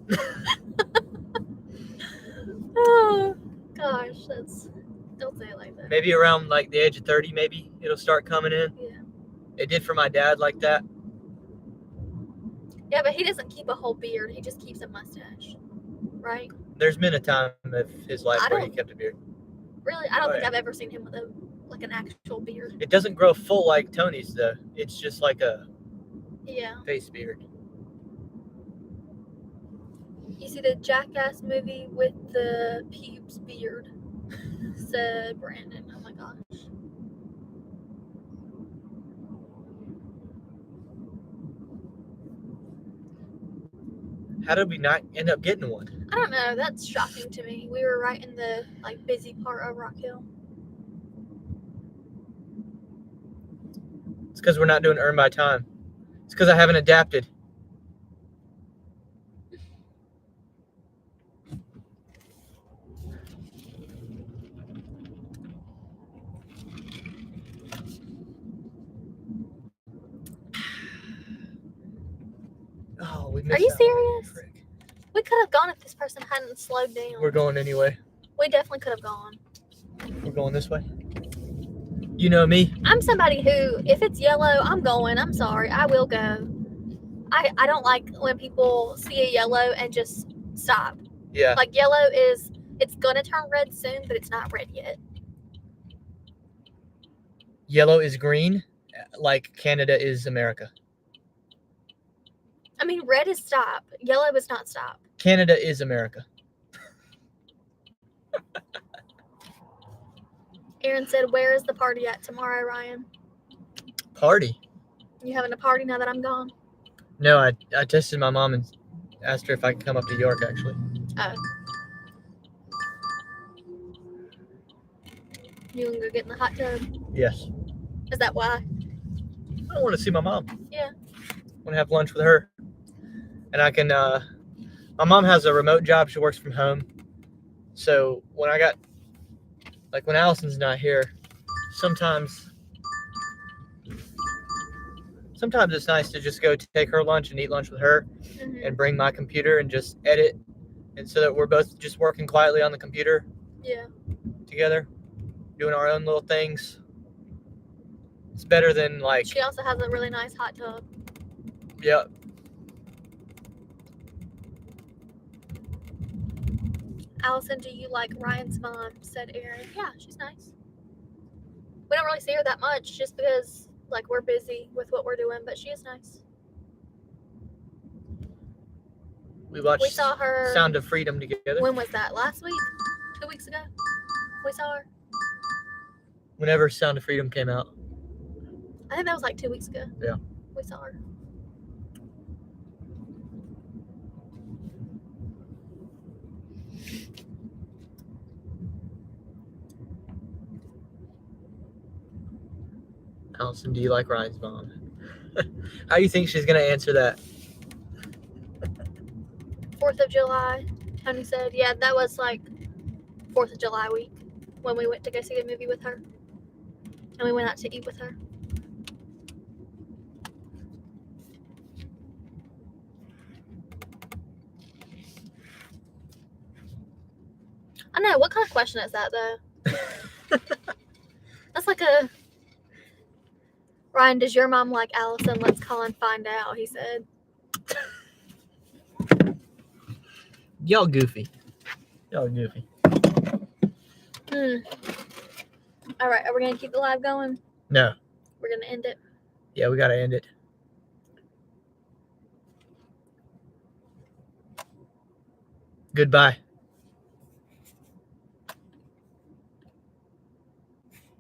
Oh gosh, don't say it like that. Maybe around like the age of 30, maybe it'll start coming in. Yeah. It did for my dad like that. Yeah, but he doesn't keep a whole beard. He just keeps a mustache, right? There's been a time of his life I where he don't- kept a beard. Really, I don't Oh, think yeah. I've ever seen him with an actual beard. It doesn't grow full like Tony's though. It's just like a Yeah. face beard. You see the Jackass movie with the pubes beard? Said Brandon. Oh my gosh. How did we not end up getting one? I don't know. That's shocking to me. We were right in the busy part of Rock Hill. It's because we're not doing earn by time. It's because I haven't adapted. Oh, we missed you out. serious? Frick. We could have gone if this person hadn't slowed down. We're going anyway. We definitely could have gone. We're going this way. You know me. I'm somebody who, if it's yellow, I'm going. I'm sorry. I will go. I don't like when people see a yellow and just stop. Yeah. Like yellow it's going to turn red soon, but it's not red yet. Yellow is green, like Canada is America. I mean, red is stop. Yellow is not stop. Canada is America. Aaron said, "Where is the party at tomorrow, Ryan? Party? You having a party now that I'm gone?" No, I texted my mom and asked her if I could come up to York, actually. Oh. You gonna go get in the hot tub? Yes. Is that why? I don't want to see my mom. Yeah. I want to have lunch with her. And I can, my mom has a remote job. She works from home. So when when Allison's not here, sometimes it's nice to just go take her lunch and eat lunch with her Mm-hmm. and bring my computer and just edit. And so that we're both just working quietly on the computer Yeah. together, doing our own little things. It's better than like, She also has a really nice hot tub. yeah. Allison, do you like Ryan's mom? Said Aaron. Yeah, she's nice. We don't really see her that much just because like we're busy with what we're doing, but she is nice. We watched We saw her. Sound of Freedom together. When was that? Last week? 2 weeks ago? We saw her. Whenever Sound of Freedom came out. I think that was like 2 weeks ago. Yeah. We saw her. Allison, do you like Ryan's mom? How do you think she's going to answer that? 4th of July, Tony said. Yeah, that was like 4th of July week when we went to go see the movie with her. And we went out to eat with her. I know. What kind of question is that, though? That's like a Ryan, does your mom like Allison? Let's call and find out, he said. Y'all goofy. Y'all goofy. All right, are we gonna keep the live going? No. We're gonna end it. Yeah, we gotta end it. Goodbye.